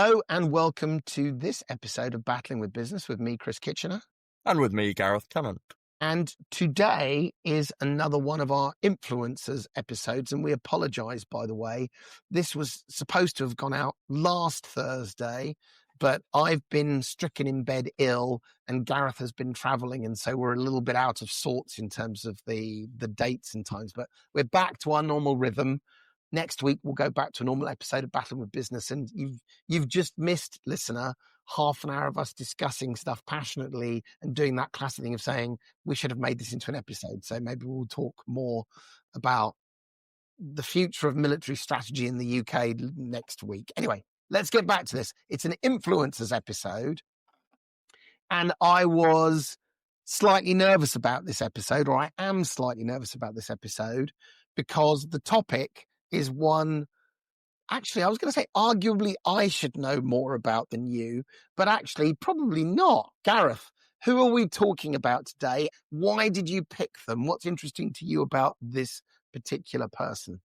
Hello and welcome to this episode of Battling with Business with me, Chris Kitchener. And with me, Gareth Tennant. And today is another one of our influencers episodes, and we apologise, by the way. This was supposed to have gone out last Thursday, but I've been stricken in bed ill and Gareth has been travelling, and so we're a little bit out of sorts in terms of the dates and times, but we're back to our normal rhythm. Next week, we'll go back to a normal episode of Battling with Business, and you've just missed, listener, half an hour of us discussing stuff passionately and doing that classic thing of saying we should have made this into an episode. So maybe we'll talk more about the future of military strategy in the UK next week. Anyway, let's get back to this. It's an influencers episode, and I was slightly nervous about this episode, or I am slightly nervous about this episode, because the topic is one, actually, I was going to say arguably I should know more about than you, but actually probably not. Gareth, who are we talking about today? Why did you pick them? What's interesting to you about this particular person?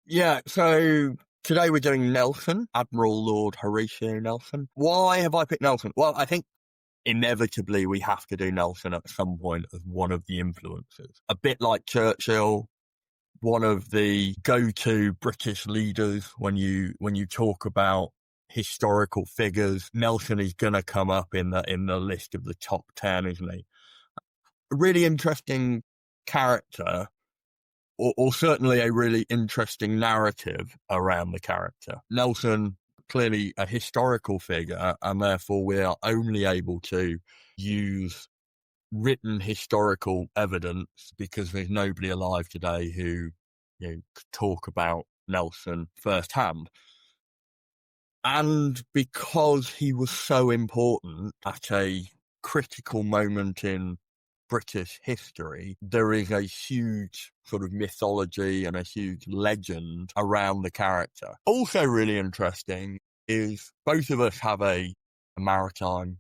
Yeah, so today we're doing Nelson, Admiral Lord Horatio Nelson. Why have I picked Nelson? Well, I think inevitably we have to do Nelson at some point as one of the influences. A bit like Churchill, one of the go-to British leaders when you talk about historical figures. Nelson is going to come up in the list of the top 10, isn't he? A really interesting character, or certainly a really interesting narrative around the character. Nelson, clearly a historical figure, and therefore we are only able to use written historical evidence because there's nobody alive today who could talk about Nelson firsthand. And because he was so important at a critical moment in British history, there is a huge sort of mythology and a huge legend around the character. Also really interesting is both of us have a maritime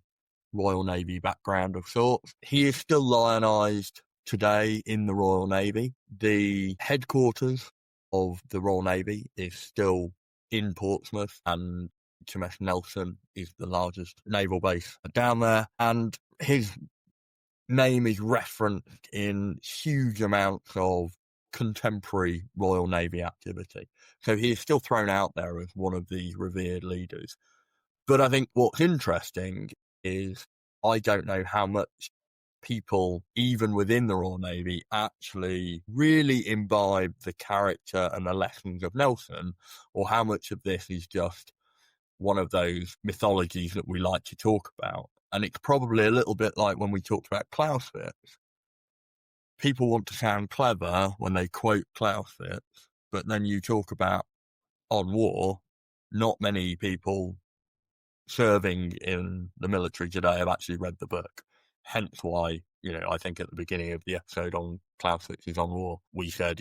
Royal Navy background of sorts. He is still lionised today in the Royal Navy. The headquarters of the Royal Navy is still in Portsmouth, and HMS Nelson is the largest naval base down there, and his name is referenced in huge amounts of contemporary Royal Navy activity. So he is still thrown out there as one of the revered leaders. But I think what's interesting is I don't know how much people, even within the Royal Navy, actually really imbibe the character and the lessons of Nelson, or how much of this is just one of those mythologies that we like to talk about. And it's probably a little bit like when we talked about Clausewitz. People want to sound clever when they quote Clausewitz, but then you talk about on war, not many people serving in the military today have actually read the book. Hence why, I think at the beginning of the episode on Clausewitz's On War, we said,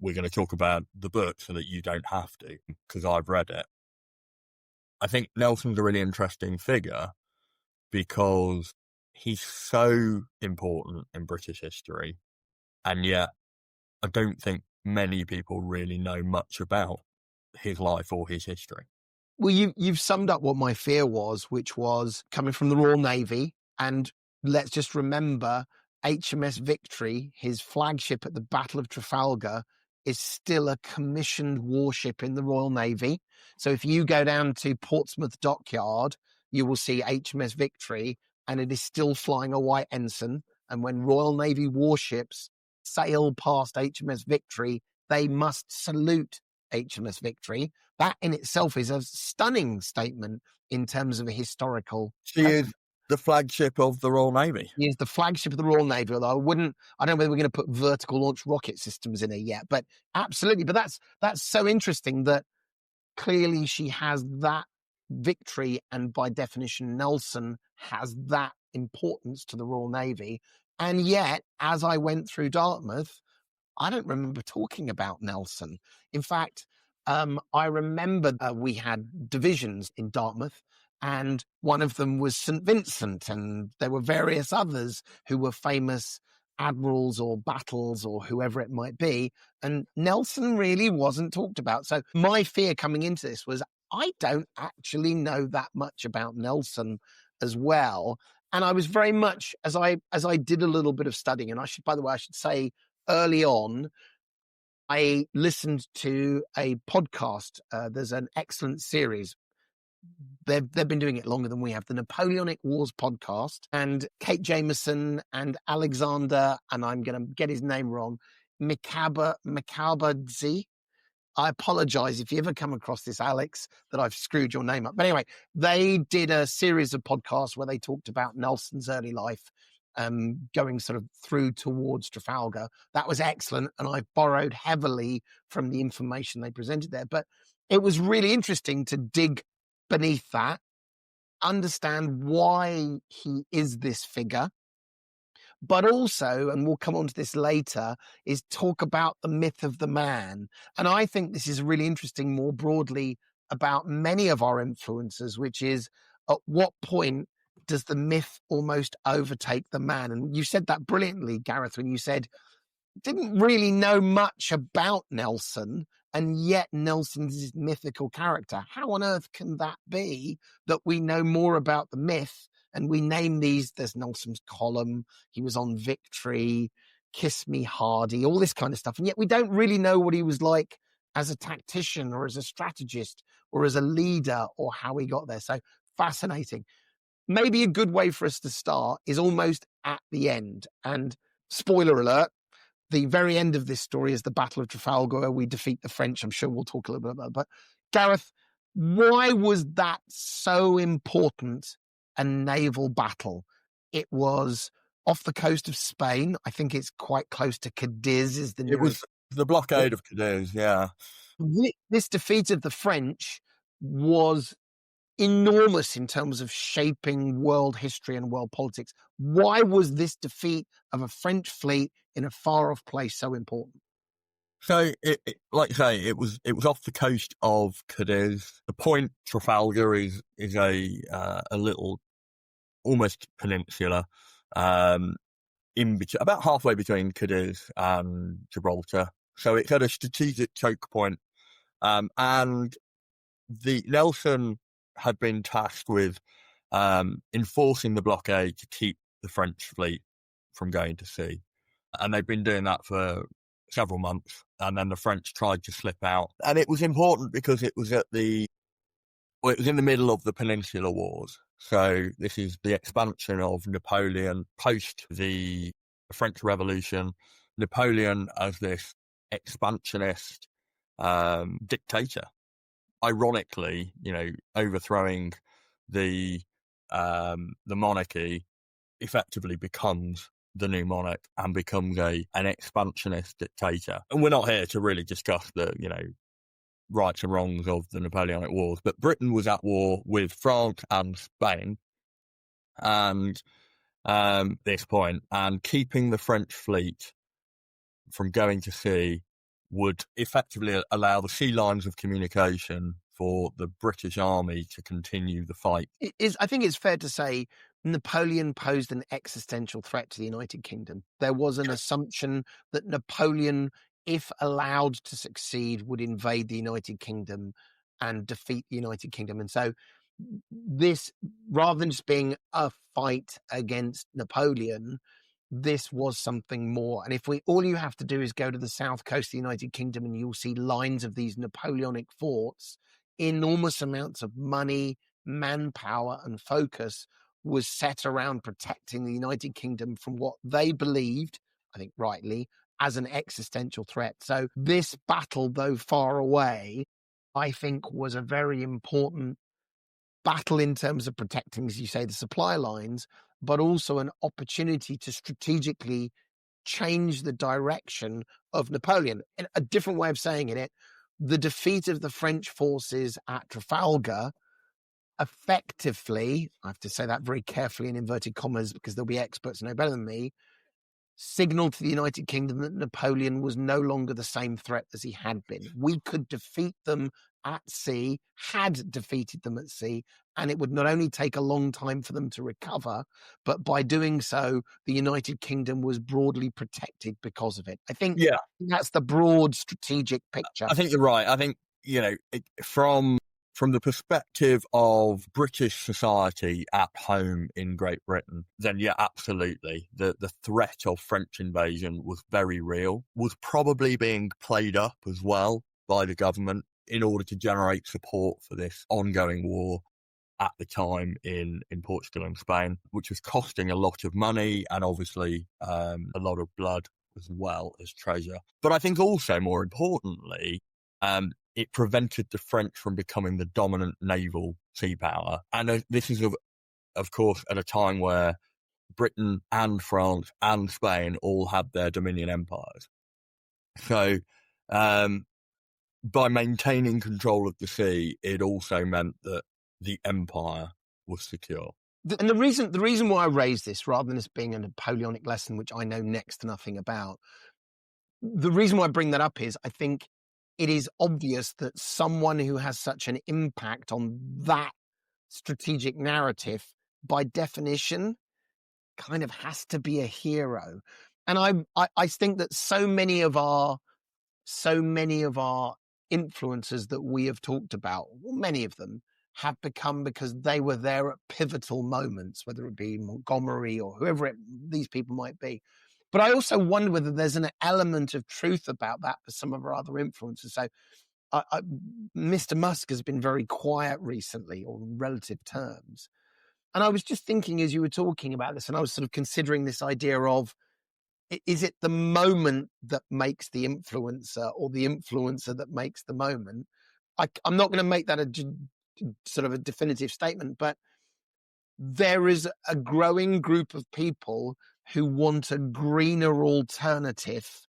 we're going to talk about the book so that you don't have to, because I've read it. I think Nelson's a really interesting figure because he's so important in British history, and yet I don't think many people really know much about his life or his history. Well, you've summed up what my fear was, which was coming from the Royal Navy. And let's just remember HMS Victory, his flagship at the Battle of Trafalgar, is still a commissioned warship in the Royal Navy. So if you go down to Portsmouth Dockyard, you will see HMS Victory, and it is still flying a white ensign. And when Royal Navy warships sail past HMS Victory, they must salute HMS Victory. That in itself is a stunning statement in terms of a historical. She is the flagship of the Royal Navy. She is the flagship of the Royal Navy, although I don't know whether we're going to put vertical launch rocket systems in her yet, but absolutely. But that's so interesting that clearly she has that victory, and by definition, Nelson has that importance to the Royal Navy. And yet, as I went through Dartmouth, I don't remember talking about Nelson. In fact, I remember we had divisions in Dartmouth, and one of them was St. Vincent, and there were various others who were famous admirals or battles or whoever it might be, and Nelson really wasn't talked about. So my fear coming into this was I don't actually know that much about Nelson as well. And I was very much, as I did a little bit of studying, and by the way, I should say early on, I listened to a podcast. There's an excellent series. They've been doing it longer than we have. The Napoleonic Wars podcast, and Kate Jameson and Alexander, and I'm going to get his name wrong, Mikabadze. I apologize if you ever come across this, Alex, that I've screwed your name up. But anyway, they did a series of podcasts where they talked about Nelson's early life, going sort of through towards Trafalgar. That was excellent. And I borrowed heavily from the information they presented there. But it was really interesting to dig beneath that, understand why he is this figure, but also, and we'll come on to this later, is talk about the myth of the man. And I think this is really interesting more broadly about many of our influences, which is at what point does the myth almost overtake the man? And you said that brilliantly, Gareth, when you said, didn't really know much about Nelson, and yet Nelson's this mythical character. How on earth can that be that we know more about the myth? And we name these, there's Nelson's column, he was on Victory, Kiss Me Hardy, all this kind of stuff. And yet we don't really know what he was like as a tactician or as a strategist or as a leader or how he got there. So fascinating. Maybe a good way for us to start is almost at the end. And spoiler alert, the very end of this story is the Battle of Trafalgar, where we defeat the French. I'm sure we'll talk a little bit about that. But Gareth, why was that so important, a naval battle? It was off the coast of Spain. I think it's quite close to Cadiz is the nearest. It was the blockade of Cadiz, yeah. This defeat of the French was enormous in terms of shaping world history and world politics. Why was this defeat of a French fleet in a far-off place so important? So, like you say, it was off the coast of Cadiz. The point Trafalgar is a little, almost peninsula, in between, about halfway between Cadiz and Gibraltar. So it's at a strategic choke point, and the Nelson had been tasked with enforcing the blockade to keep the French fleet from going to sea. And they've been doing that for several months. And then the French tried to slip out. And it was important because it was it was in the middle of the Peninsular Wars. So this is the expansion of Napoleon post the French Revolution. Napoleon as this expansionist dictator. Ironically, overthrowing the monarchy, effectively becomes the new monarch and becomes an expansionist dictator. And we're not here to really discuss the rights and wrongs of the Napoleonic Wars, but Britain was at war with France and Spain, and this point, and keeping the French fleet from going to sea would effectively allow the sea lines of communication for the British Army to continue the fight. I think it's fair to say Napoleon posed an existential threat to the United Kingdom. There was an assumption that Napoleon, if allowed to succeed, would invade the United Kingdom and defeat the United Kingdom. And so this, rather than just being a fight against Napoleon, this was something more. And all you have to do is go to the south coast of the United Kingdom and you'll see lines of these Napoleonic forts. Enormous amounts of money, manpower, and focus was set around protecting the United Kingdom from what they believed, I think rightly, as an existential threat. So this battle, though far away, I think was a very important battle in terms of protecting, as you say, the supply lines, but also an opportunity to strategically change the direction of Napoleon. In a different way of saying it, the defeat of the French forces at Trafalgar effectively, I have to say that very carefully in inverted commas because there'll be experts who know better than me, signaled to the United Kingdom that Napoleon was no longer the same threat as he had been. We could defeat them at sea, had defeated them at sea, and it would not only take a long time for them to recover, but by doing so, the United Kingdom was broadly protected because of it. I think that's the broad strategic picture. I think you're right. I think, from From the perspective of British society at home in Great Britain, then yeah, absolutely. The threat of French invasion was very real, was probably being played up as well by the government in order to generate support for this ongoing war at the time in Portugal and Spain, which was costing a lot of money and obviously a lot of blood as well as treasure. But I think also, more importantly, it prevented the French from becoming the dominant naval sea power. And this is, of course, at a time where Britain and France and Spain all had their dominion empires. So by maintaining control of the sea, it also meant that the empire was secure. And the reason why I raised this, rather than this being a Napoleonic lesson, which I know next to nothing about, the reason why I bring that up is I think it is obvious that someone who has such an impact on that strategic narrative, by definition, kind of has to be a hero. And I think that so many of our influencers that we have talked about, well, many of them have become because they were there at pivotal moments, whether it be Montgomery or whoever these people might be. But I also wonder whether there's an element of truth about that for some of our other influencers. So Mr. Musk has been very quiet recently, or in relative terms. And I was just thinking as you were talking about this, and I was sort of considering this idea of, is it the moment that makes the influencer, or the influencer that makes the moment? I'm not going to make that a sort of a definitive statement, but there is a growing group of people who want a greener alternative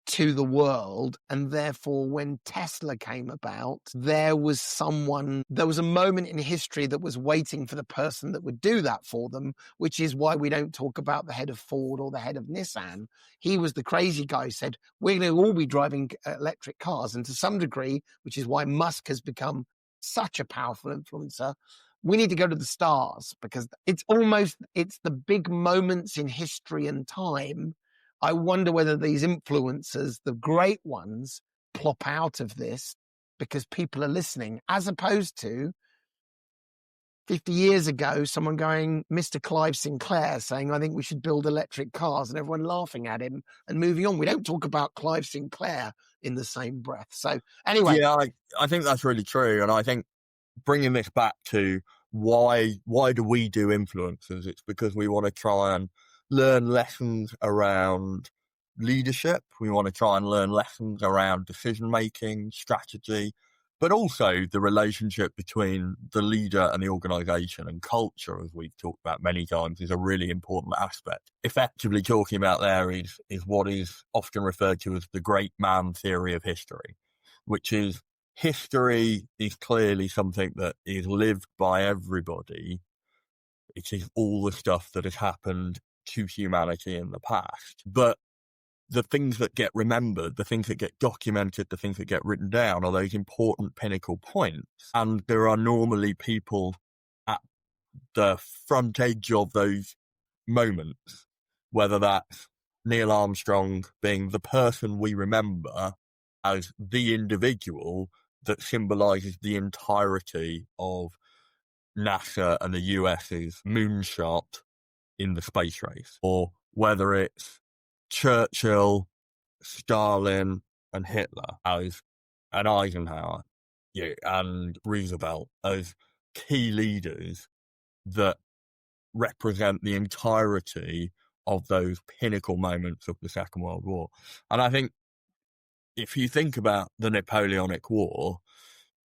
to the world. And therefore, when Tesla came about, there was a moment in history that was waiting for the person that would do that for them, which is why we don't talk about the head of Ford or the head of Nissan. He was the crazy guy who said, we're going to all be driving electric cars. And to some degree, which is why Musk has become such a powerful influencer, we need to go to the stars, because it's the big moments in history and time. I wonder whether these influencers, the great ones, plop out of this because people are listening, as opposed to 50 years ago, someone going, Mr. Clive Sinclair, saying, I think we should build electric cars, and everyone laughing at him and moving on. We don't talk about Clive Sinclair in the same breath. So anyway. Yeah, I think that's really true. And I think bringing this back to why do we do influencers? It's because we want to try and learn lessons around leadership. We want to try and learn lessons around decision making, strategy, but also the relationship between the leader and the organization, and culture, as we've talked about many times, is a really important aspect. Effectively talking about there is what is often referred to as the great man theory of history, which is history is clearly something that is lived by everybody. It is all the stuff that has happened to humanity in the past. But the things that get remembered, the things that get documented, the things that get written down are those important pinnacle points. And there are normally people at the front edge of those moments, whether that's Neil Armstrong being the person we remember as the individual that symbolises the entirety of NASA and the US's moonshot in the space race, or whether it's Churchill, Stalin, and Hitler and Eisenhower, and Roosevelt as key leaders that represent the entirety of those pinnacle moments of the Second World War. And I think if you think about the Napoleonic War,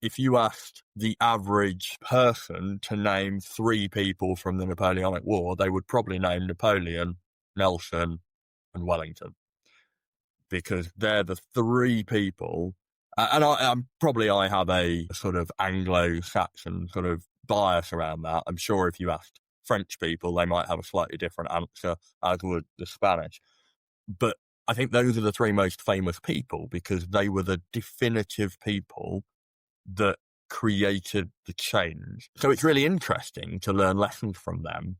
if you asked the average person to name 3 people from the Napoleonic War, they would probably name Napoleon, Nelson, and Wellington, because they're the 3 people. And I have a sort of Anglo-Saxon sort of bias around that. I'm sure if you asked French people, they might have a slightly different answer, as would the Spanish. But I think those are the 3 most famous people because they were the definitive people that created the change. So it's really interesting to learn lessons from them.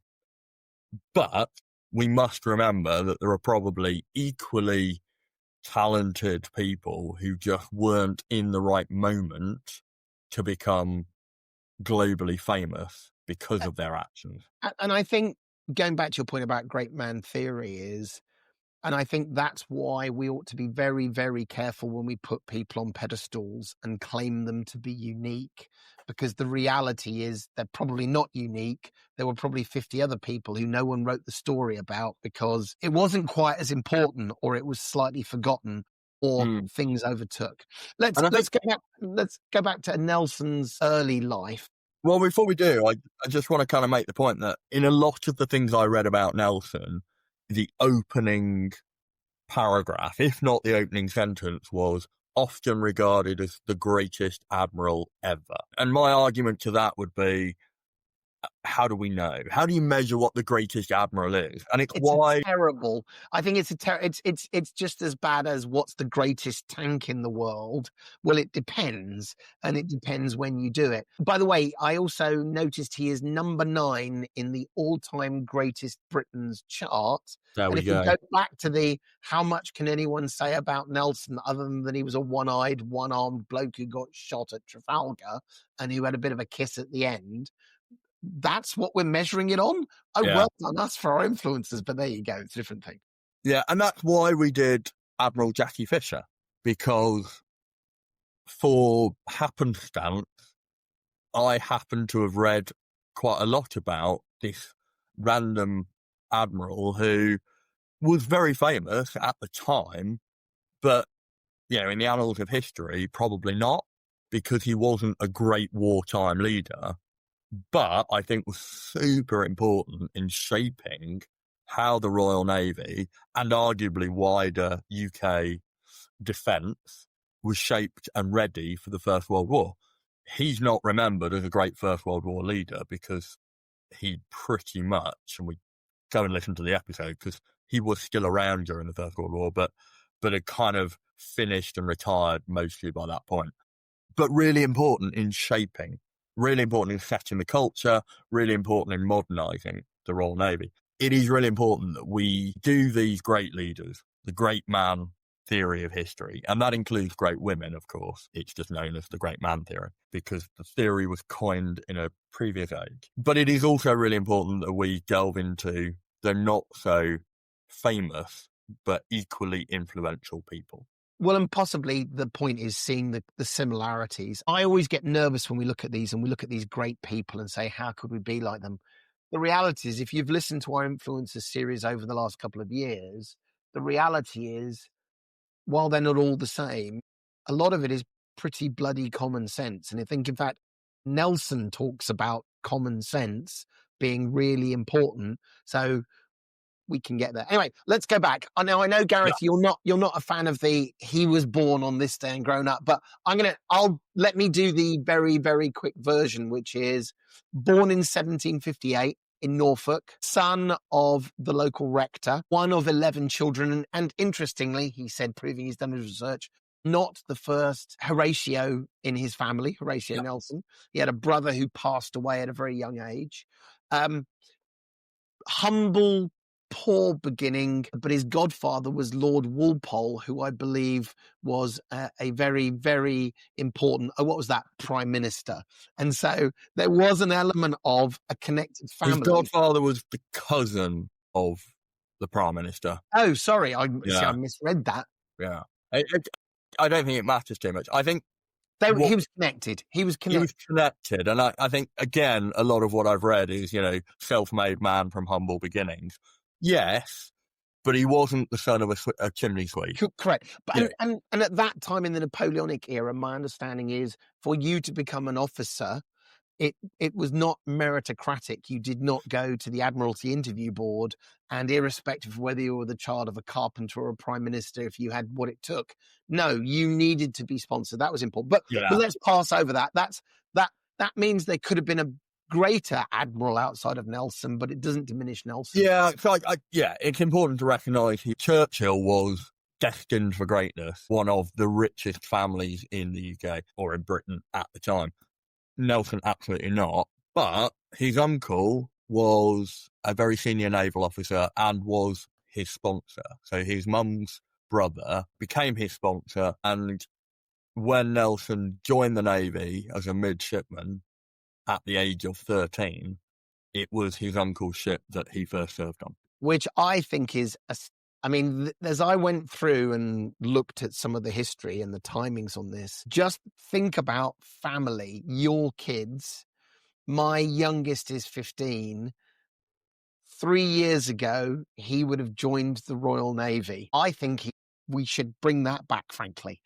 But we must remember that there are probably equally talented people who just weren't in the right moment to become globally famous because of their actions. And I think going back to your point about great man theory is, and I think that's why we ought to be very, very careful when we put people on pedestals and claim them to be unique, because the reality is they're probably not unique. There were probably 50 other people who no one wrote the story about because it wasn't quite as important, or it was slightly forgotten, or things overtook. Let's go back to Nelson's early life. Well, before we do, I just want to kind of make the point that in a lot of the things I read about Nelson, the opening paragraph, if not the opening sentence, was often regarded as the greatest admiral ever. And my argument to that would be, how do we know? How do you measure what the greatest admiral is? And it's why terrible. I think it's just as bad as what's the greatest tank in the world. Well, it depends, and it depends when you do it. By the way, I also noticed he is number 9 in the all-time greatest Britain's chart. There and we if go. we go back to the how much can anyone say about Nelson other than that he was a one-eyed, one-armed bloke who got shot at Trafalgar and who had a bit of a kiss at the end, that's what we're measuring it on. Well done us for our influences, but there you go, it's a different thing. Yeah, and that's why we did Admiral Jackie Fisher, because for happenstance, I happen to have read quite a lot about this random admiral who was very famous at the time, but, in the annals of history, probably not, because he wasn't a great wartime leader, but I think was super important in shaping how the Royal Navy and arguably wider UK defence was shaped and ready for the First World War. He's not remembered as a great First World War leader because he pretty much, and we go and listen to the episode because he was still around during the First World War, but had kind of finished and retired mostly by that point. But really important in shaping, really important in setting the culture, really important in modernising the Royal Navy. It is really important that we do these great leaders, the great man theory of history, and that includes great women, of course. It's just known as the great man theory because the theory was coined in a previous age. But it is also really important that we delve into the not so famous but equally influential people. Well, and possibly the point is seeing the similarities. I always get nervous when we look at these and we look at these great people and say, how could we be like them? The reality is, if you've listened to our influencers series over the last couple of years, the reality is, while they're not all the same, a lot of it is pretty bloody common sense. And I think, in fact, Nelson talks about common sense being really important. So we can get there. Anyway, let's go back. Now I know, Gareth, you're not a fan of the he was born on this day and grown up, but let me do the very, very quick version, which is born in 1758 in Norfolk, son of the local rector, one of 11 children, and interestingly, he said, proving he's done his research, not the first Horatio in his family, Horatio Nelson. He had a brother who passed away at a very young age. Humble, poor beginning, but his godfather was Lord Walpole, who I believe was a very, very important, prime minister. And so there was an element of a connected family. His godfather was the cousin of the prime minister. Oh, sorry, I misread that. Yeah. I don't think it matters too much. I think he was connected. He was connected. And I think, again, a lot of what I've read is, self-made man from humble beginnings. Yes, but he wasn't the son of a chimney sweep. Correct. But and at that time in the Napoleonic era, my understanding is for you to become an officer, it was not meritocratic. You did not go to the Admiralty interview board, and irrespective of whether you were the child of a carpenter or a prime minister, if you had what it took, no, you needed to be sponsored. That was important. But let's pass over that. That means there could have been a greater admiral outside of Nelson, but it doesn't diminish Nelson. Yeah, so it's important to recognise Churchill was destined for greatness, one of the richest families in the UK or in Britain at the time. Nelson absolutely not, but his uncle was a very senior naval officer and was his sponsor. So his mum's brother became his sponsor, and when Nelson joined the Navy as a midshipman at the age of 13, it was his uncle's ship that he first served on. Which I think is, I mean, as I went through and looked at some of the history and the timings on this, just think about family, your kids. My youngest is 15. 3 years ago, he would have joined the Royal Navy. I think we should bring that back, frankly.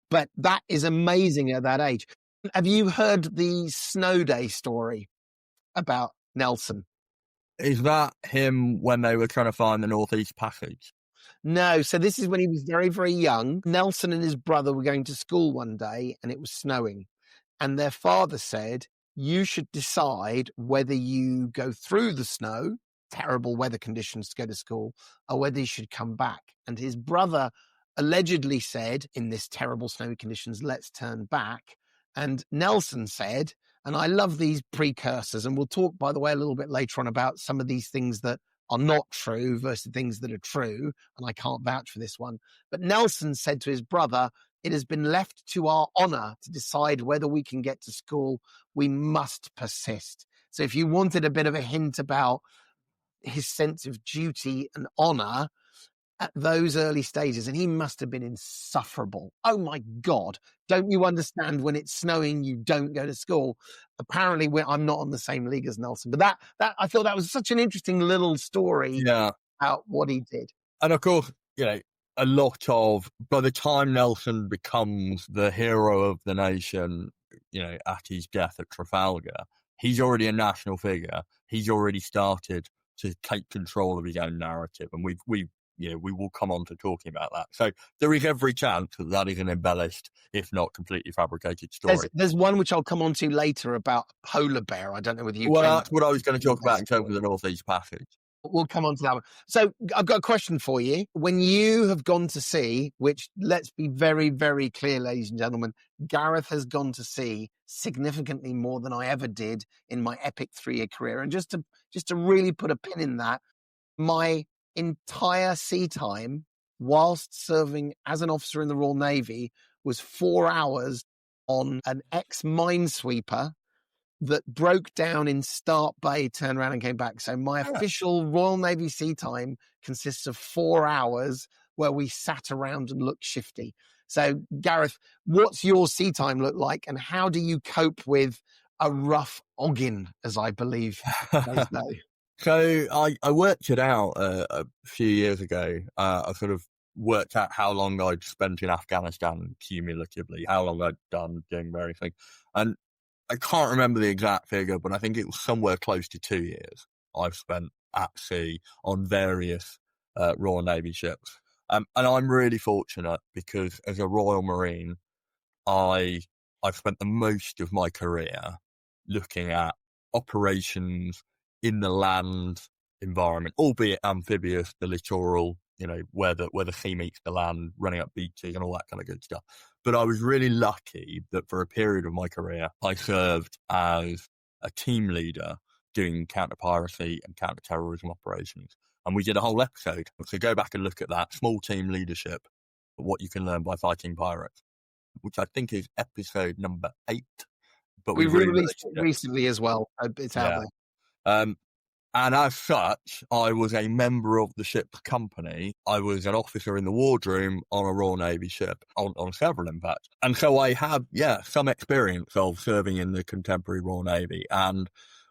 But that is amazing at that age. Have you heard the snow day story about Nelson? Is that him when they were trying to find the Northeast Passage? No. So this is when he was very, very young. Nelson and his brother were going to school one day and it was snowing. And their father said, you should decide whether you go through the snow, terrible weather conditions to go to school, or whether you should come back. And his brother allegedly said, in this terrible snowy conditions, let's turn back. And Nelson said, and I love these precursors, and we'll talk, by the way, a little bit later on about some of these things that are not true versus things that are true, and I can't vouch for this one. But Nelson said to his brother, it has been left to our honor to decide whether we can get to school. We must persist. So if you wanted a bit of a hint about his sense of duty and honor at those early stages, and he must have been insufferable. Oh my God. Don't you understand when it's snowing, you don't go to school? Apparently I'm not on the same league as Nelson, but that I thought that was such an interesting little story about what he did. And of course, a lot of, by the time Nelson becomes the hero of the nation, at his death at Trafalgar, he's already a national figure. He's already started to take control of his own narrative. And we will come on to talking about that. So there is every chance that is an embellished, if not completely fabricated story. There's one which I'll come on to later about a polar bear. I don't know whether you. Well, that's what I was going to talk about in terms of the Northeast Passage. We'll come on to that one. So I've got a question for you. When you have gone to sea, which let's be very, very clear, ladies and gentlemen, Gareth has gone to sea significantly more than I ever did in my epic 3-year career. And just to really put a pin in that, my entire sea time whilst serving as an officer in the Royal Navy was 4 hours on an ex-minesweeper that broke down in Start Bay, turned around and came back. So my official Royal Navy sea time consists of 4 hours where we sat around and looked shifty. So Gareth, what's your sea time look like, and how do you cope with a rough oggin, as I believe they say? So I worked it out a few years ago. I sort of worked out how long I'd spent in Afghanistan cumulatively, how long I'd done doing various things. And I can't remember the exact figure, but I think it was somewhere close to 2 years I've spent at sea on various Royal Navy ships. And I'm really fortunate because as a Royal Marine, I've spent the most of my career looking at operations in the land environment, albeit amphibious, the littoral, where the sea meets the land, running up beaches and all that kind of good stuff. But I was really lucky that for a period of my career, I served as a team leader doing counter-piracy and counter-terrorism operations. And we did a whole episode. So go back and look at that, small team leadership, what you can learn by fighting pirates, which I think is episode number 8. But we released it recently as well. It's out there. And as such, I was a member of the ship's company. I was an officer in the wardroom on a Royal Navy ship, on several, in fact. And so I have, some experience of serving in the contemporary Royal Navy. And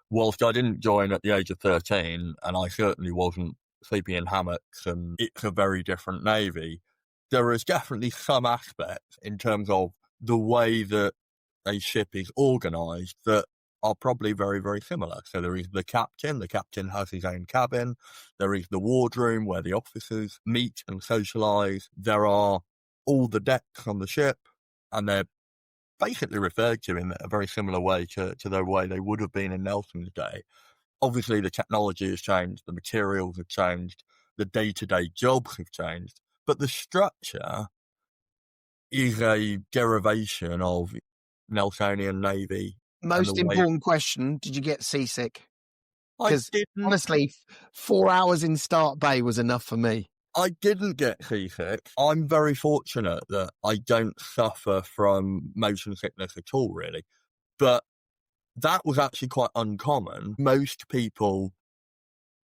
whilst I didn't join at the age of 13, and I certainly wasn't sleeping in hammocks, and it's a very different Navy, there is definitely some aspects in terms of the way that a ship is organised that are probably very, very similar. So there is the captain. The captain has his own cabin. There is the wardroom where the officers meet and socialise. There are all the decks on the ship, and they're basically referred to in a very similar way to the way they would have been in Nelson's day. Obviously, the technology has changed. The materials have changed. The day-to-day jobs have changed. But the structure is a derivation of Nelsonian Navy. Most important question, did you get seasick? I didn't. Honestly, 4 hours in Start Bay was enough for me. I didn't get seasick. I'm very fortunate that I don't suffer from motion sickness at all, really. But that was actually quite uncommon. Most people,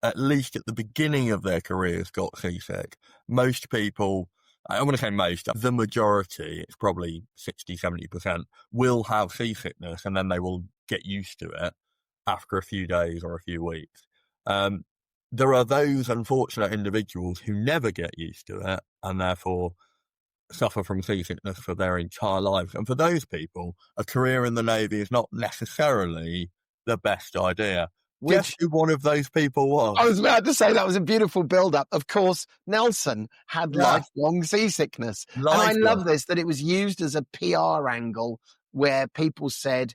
at least at the beginning of their careers, got seasick. Most people, I want to say most, the majority, it's probably 60, 70%, will have seasickness and then they will get used to it after a few days or a few weeks. There are those unfortunate individuals who never get used to it and therefore suffer from seasickness for their entire lives. And for those people, a career in the Navy is not necessarily the best idea. Guess who one of those people was? I was about to say that was a beautiful build-up. Of course, Nelson had lifelong seasickness. And I love this, that it was used as a PR angle where people said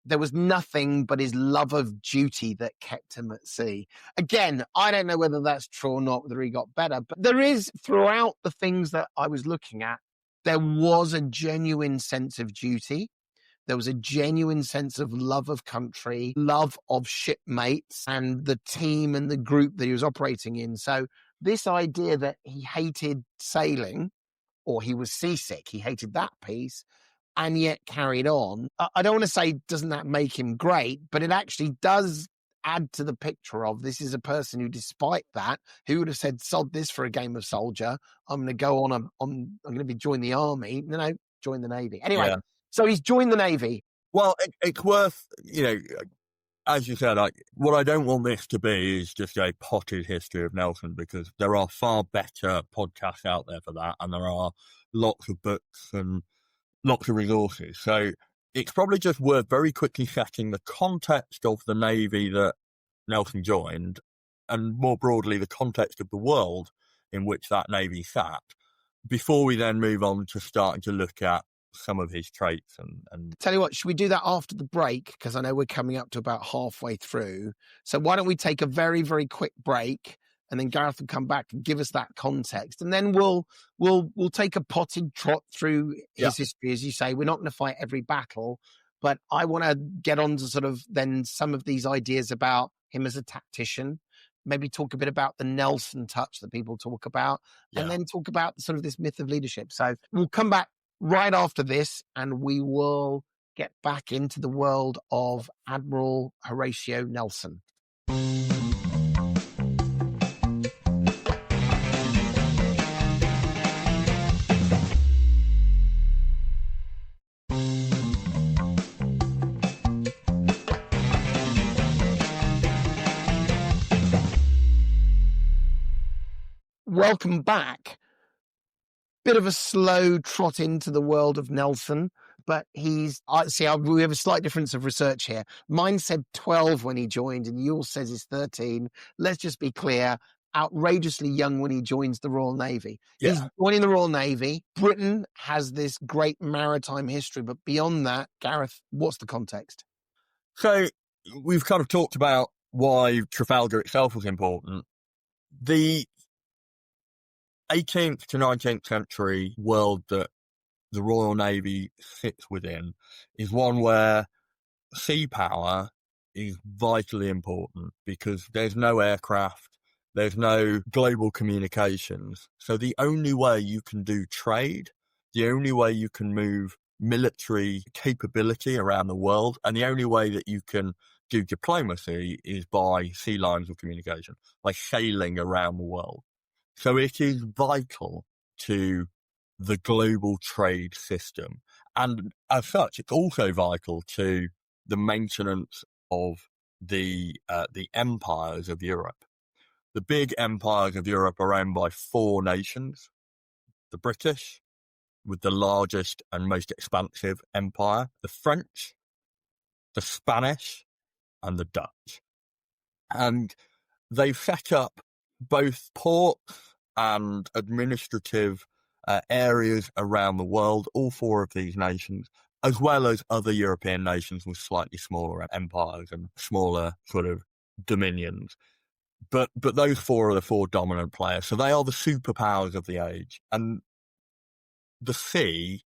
there was nothing but his love of duty that kept him at sea. Again, I don't know whether that's true or not, whether he got better, but there is, throughout the things that I was looking at, there was a genuine sense of duty. There was a genuine sense of love of country, love of shipmates and the team and the group that he was operating in. So this idea that he hated sailing or he was seasick, he hated that piece, and yet carried on. I don't want to say, doesn't that make him great? But it actually does add to the picture of this is a person who, despite that, who would have said, sod this for a game of soldier. I'm going to go on, I'm going to join the army. No, join the Navy. Anyway, so he's joined the Navy. Well, it's worth, as you said, what I don't want this to be is just a potted history of Nelson, because there are far better podcasts out there for that. And there are lots of books and lots of resources. So it's probably just worth very quickly setting the context of the Navy that Nelson joined, and more broadly, the context of the world in which that Navy sat, before we then move on to starting to look at some of his traits. And tell you what, should we do that after the break? Because I know we're coming up to about halfway through. So why don't we take a very, very quick break, and then Gareth will come back and give us that context, and then we'll take a potted trot through his history. As you say, we're not going to fight every battle, but I want to get on to sort of then some of these ideas about him as a tactician, maybe talk a bit about the Nelson touch that people talk about, and then talk about sort of this myth of leadership. So we'll come back right after this, and we will get back into the world of Admiral Horatio Nelson. Welcome back. Bit of a slow trot into the world of Nelson, but we have a slight difference of research here. Mine said 12 when he joined, and yours says he's 13. Let's just be clear, outrageously young when he joins the Royal Navy. He's joining the Royal Navy. Britain has this great maritime history, but beyond that, Gareth, what's the context? So we've kind of talked about why Trafalgar itself was important. The 18th to 19th century world that the Royal Navy sits within is one where sea power is vitally important, because there's no aircraft, there's no global communications. So the only way you can do trade, the only way you can move military capability around the world, and the only way that you can do diplomacy is by sea lines of communication, by sailing around the world. So it is vital to the global trade system. And as such, it's also vital to the maintenance of the empires of Europe. The big empires of Europe are owned by four nations: the British, with the largest and most expansive empire, the French, the Spanish, and the Dutch. And they've set up both ports and administrative areas around the world, all four of these nations, as well as other European nations with slightly smaller empires and smaller sort of dominions. But those four are the four dominant players. So they are the superpowers of the age. And the sea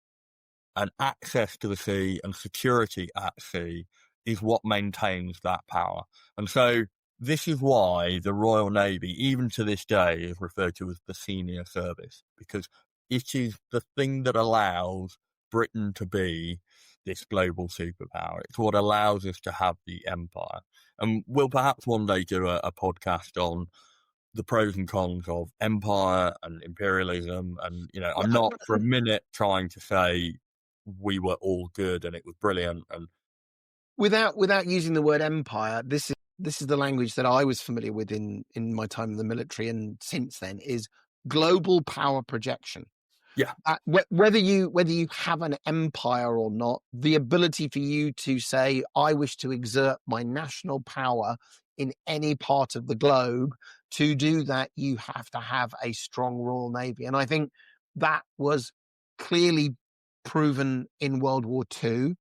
and access to the sea and security at sea is what maintains that power. And so This is why the Royal Navy, even to this day, is referred to as the senior service, because it is the thing that allows Britain to be this global superpower. It's what allows us to have the empire. And we'll perhaps one day do a podcast on the pros and cons of empire and imperialism. And, I'm not for a minute trying to say we were all good and it was brilliant. And without using the word empire, this is the language that I was familiar with in my time in the military, and since then, is global power projection. Yeah. Whether you have an empire or not, the ability for you to say, I wish to exert my national power in any part of the globe, to do that, you have to have a strong Royal Navy. And I think that was clearly proven in World War II.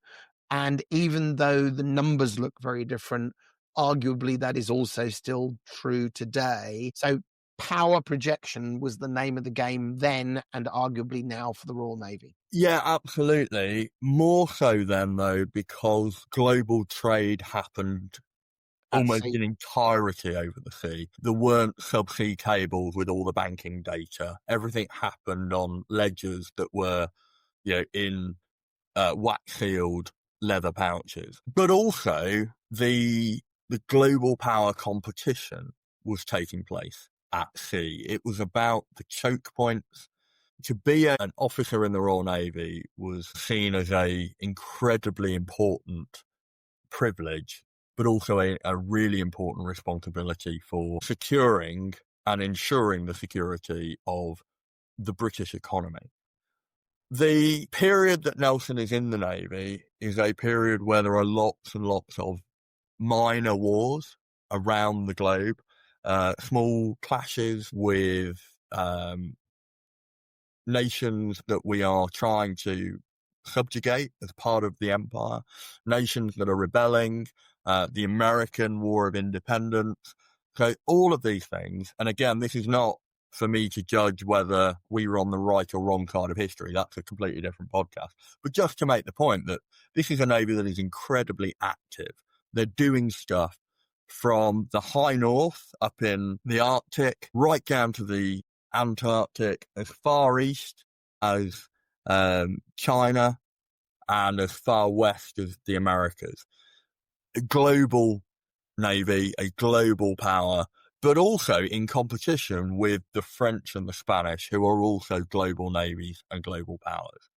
And even though the numbers look very different, arguably that is also still true today. So power projection was the name of the game then, and arguably now for the Royal Navy. Yeah, absolutely. More so then, though, because global trade happened almost in entirety over the sea. There weren't subsea cables with all the banking data. Everything happened on ledgers that were, in wax-sealed leather pouches. But also, the global power competition was taking place at sea. It was about the choke points. To be an officer in the Royal Navy was seen as a incredibly important privilege, but also a really important responsibility for securing and ensuring the security of the British economy. The period that Nelson is in the Navy is a period where there are lots and lots of minor wars around the globe, small clashes with nations that we are trying to subjugate as part of the empire, nations that are rebelling, the American War of Independence. So all of these things, and again, this is not for me to judge whether we were on the right or wrong side of history. That's a completely different podcast. But just to make the point that this is a Navy that is incredibly active. They're doing stuff from the high north up in the Arctic, right down to the Antarctic, as far east as China, and as far west as the Americas. A global Navy, a global power, but also in competition with the French and the Spanish, who are also global navies and global powers.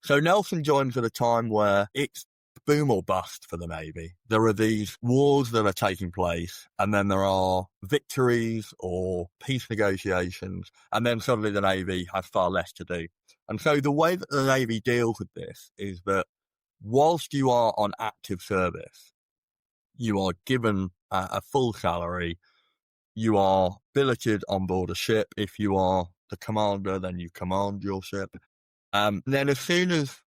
So Nelson joins at a time where it's boom or bust for the Navy. There are these wars that are taking place, and then there are victories or peace negotiations, and then suddenly the Navy has far less to do. And so the way that the Navy deals with this is that whilst you are on active service, you are given a full salary, you are billeted on board a ship. If you are the commander, then you command your ship. Then as soon as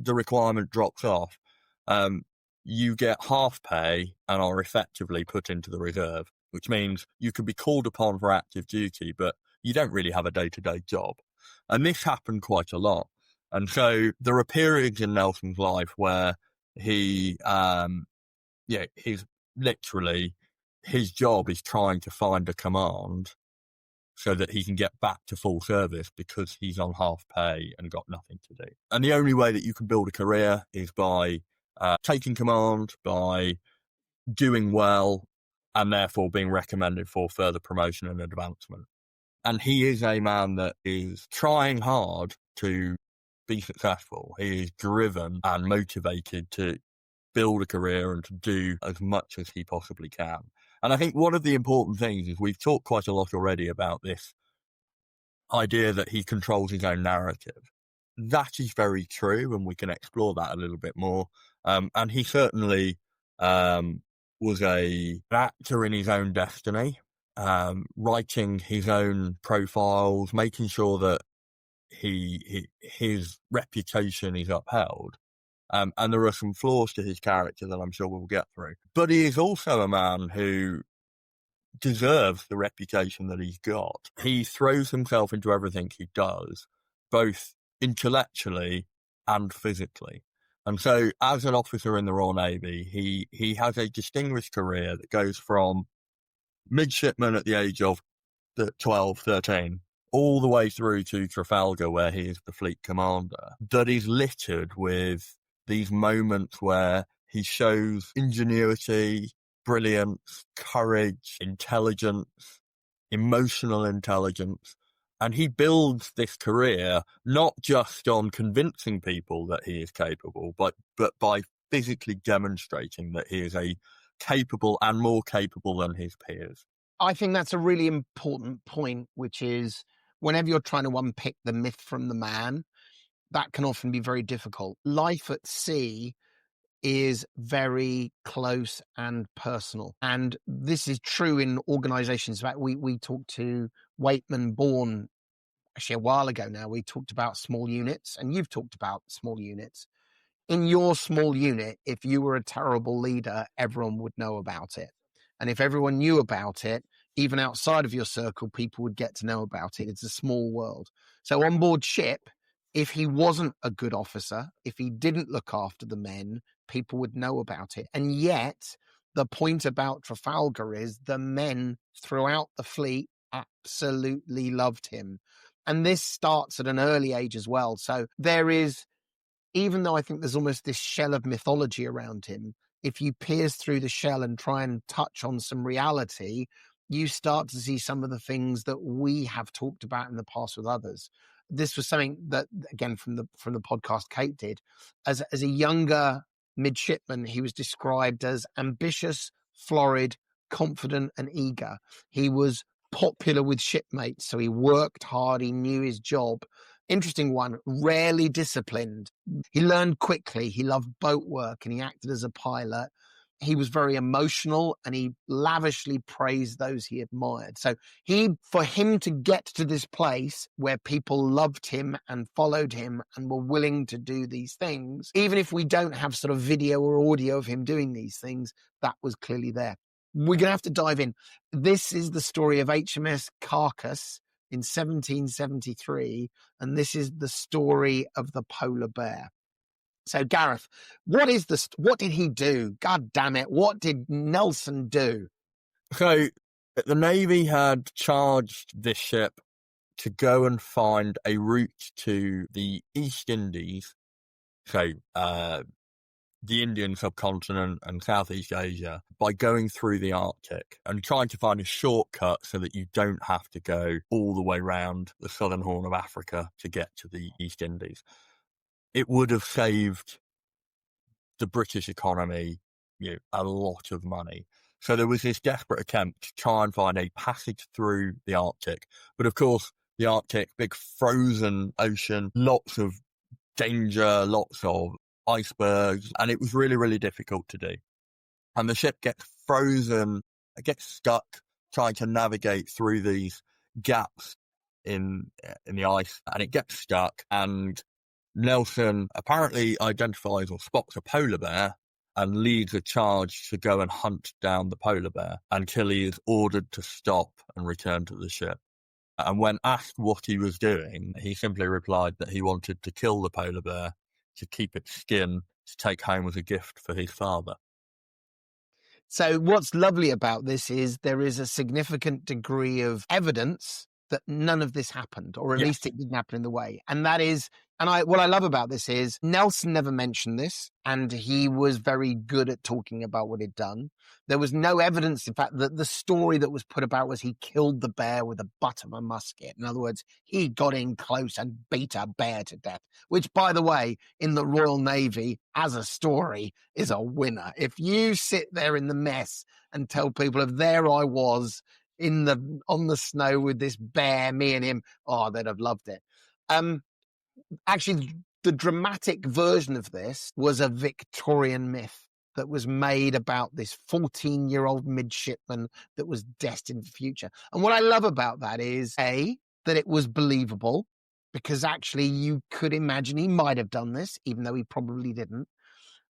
the requirement drops off, you get half pay and are effectively put into the reserve, which means you can be called upon for active duty, but you don't really have a day-to-day job. And this happened quite a lot. And so there are periods in Nelson's life where he's literally, his job is trying to find a command so that he can get back to full service because he's on half pay and got nothing to do. And the only way that you can build a career is by taking command, by doing well, and therefore being recommended for further promotion and advancement. And he is a man that is trying hard to be successful. He is driven and motivated to build a career and to do as much as he possibly can. And I think one of the important things is we've talked quite a lot already about this idea that he controls his own narrative. That is very true, and we can explore that a little bit more. And he certainly was an actor in his own destiny, writing his own profiles, making sure that his reputation is upheld. And there are some flaws to his character that I'm sure we'll get through. But he is also a man who deserves the reputation that he's got. He throws himself into everything he does, both intellectually and physically. And so as an officer in the Royal Navy, he has a distinguished career that goes from midshipman at the age of 12, 13, all the way through to Trafalgar, where he is the fleet commander, that is littered with these moments where he shows ingenuity, brilliance, courage, intelligence, emotional intelligence. And he builds this career not just on convincing people that he is capable, but by physically demonstrating that he is a capable and more capable than his peers. I think that's a really important point, which is whenever you're trying to unpick the myth from the man, that can often be very difficult. Life at sea is very close and personal. And this is true in organizations. In fact, we talked to Waitman Bourne actually a while ago now. We talked about small units, and you've talked about small units. In your small unit, if you were a terrible leader, everyone would know about it. And if everyone knew about it, even outside of your circle, people would get to know about it. It's a small world. So on board ship, if he wasn't a good officer, if he didn't look after the men, people would know about it. And yet, the point about Trafalgar is the men throughout the fleet absolutely loved him. And this starts at an early age as well. So there is, even though I think there's almost this shell of mythology around him, if you pierce through the shell and try and touch on some reality, you start to see some of the things that we have talked about in the past with others. This was something that, again, from the podcast Kate did, as a younger midshipman, he was described as ambitious, florid, confident, and eager. He was popular with shipmates, so he worked hard, he knew his job. Interesting one, rarely disciplined. He learned quickly, he loved boat work, and he acted as a pilot. He was very emotional, and he lavishly praised those he admired. So for him to get to this place where people loved him and followed him and were willing to do these things, even if we don't have sort of video or audio of him doing these things, that was clearly there. We're going to have to dive in. This is the story of HMS Carcass in 1773, and this is the story of the polar bear. So, Gareth, what did he do? God damn it, what did Nelson do? So, the Navy had charged this ship to go and find a route to the East Indies, so the Indian subcontinent and Southeast Asia, by going through the Arctic and trying to find a shortcut so that you don't have to go all the way around the southern Horn of Africa to get to the East Indies. It would have saved the British economy, a lot of money. So there was this desperate attempt to try and find a passage through the Arctic. But of course, the Arctic, big frozen ocean, lots of danger, lots of icebergs, and it was really, really difficult to do. And the ship gets frozen, it gets stuck trying to navigate through these gaps in the ice, and it gets stuck, and Nelson apparently identifies or spots a polar bear and leads a charge to go and hunt down the polar bear until he is ordered to stop and return to the ship. And when asked what he was doing, he simply replied that he wanted to kill the polar bear to keep its skin to take home as a gift for his father. So what's lovely about this is there is a significant degree of evidence that none of this happened, or at least it didn't happen in the way. And that is, what I love about this is Nelson never mentioned this, and he was very good at talking about what he'd done. There was no evidence, in fact, that the story that was put about was he killed the bear with the butt of a musket. In other words, he got in close and beat a bear to death, which, by the way, in the Royal Navy, as a story, is a winner. If you sit there in the mess and tell people, if there I was on the snow with this bear, me and him, they'd have loved it. Actually, the dramatic version of this was a Victorian myth that was made about this 14-year-old midshipman that was destined for the future. And what I love about that is, A, that it was believable, because actually you could imagine he might have done this, even though he probably didn't.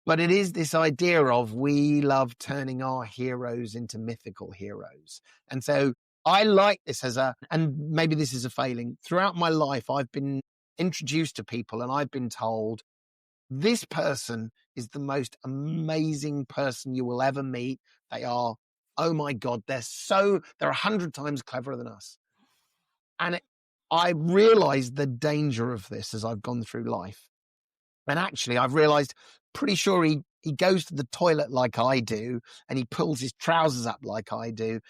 But it is this idea of we love turning our heroes into mythical heroes. And so I like this and maybe this is a failing. Throughout my life, I've been introduced to people and I've been told, this person is the most amazing person you will ever meet. They are oh my God, they're 100 times cleverer than us. And I realized the danger of this as I've gone through life. And actually, I've realized pretty sure he goes to the toilet like I do, and he pulls his trousers up like I do.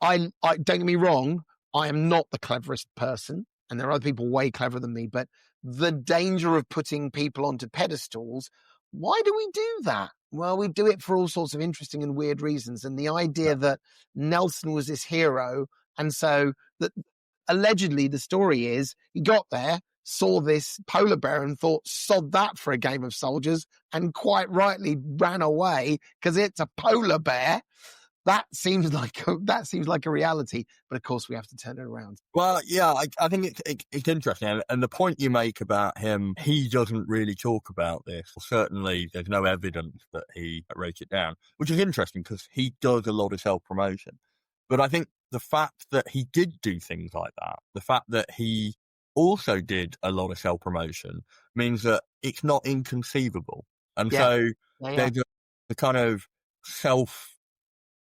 I don't get me wrong, I am not the cleverest person, and there are other people way cleverer than me, but the danger of putting people onto pedestals, why do we do that? Well, we do it for all sorts of interesting and weird reasons. And the idea that Nelson was this hero, and so that allegedly the story is he got there, saw this polar bear and thought, sod that for a game of soldiers, and quite rightly ran away because it's a polar bear. That seems like a reality, but of course we have to turn it around. Well, yeah, I think it's interesting, and the point you make about him, he doesn't really talk about this. Certainly, there's no evidence that he wrote it down, which is interesting because he does a lot of self-promotion. But I think the fact that he did do things like that, the fact that he also did a lot of self-promotion, means that it's not inconceivable, and so there's a kind of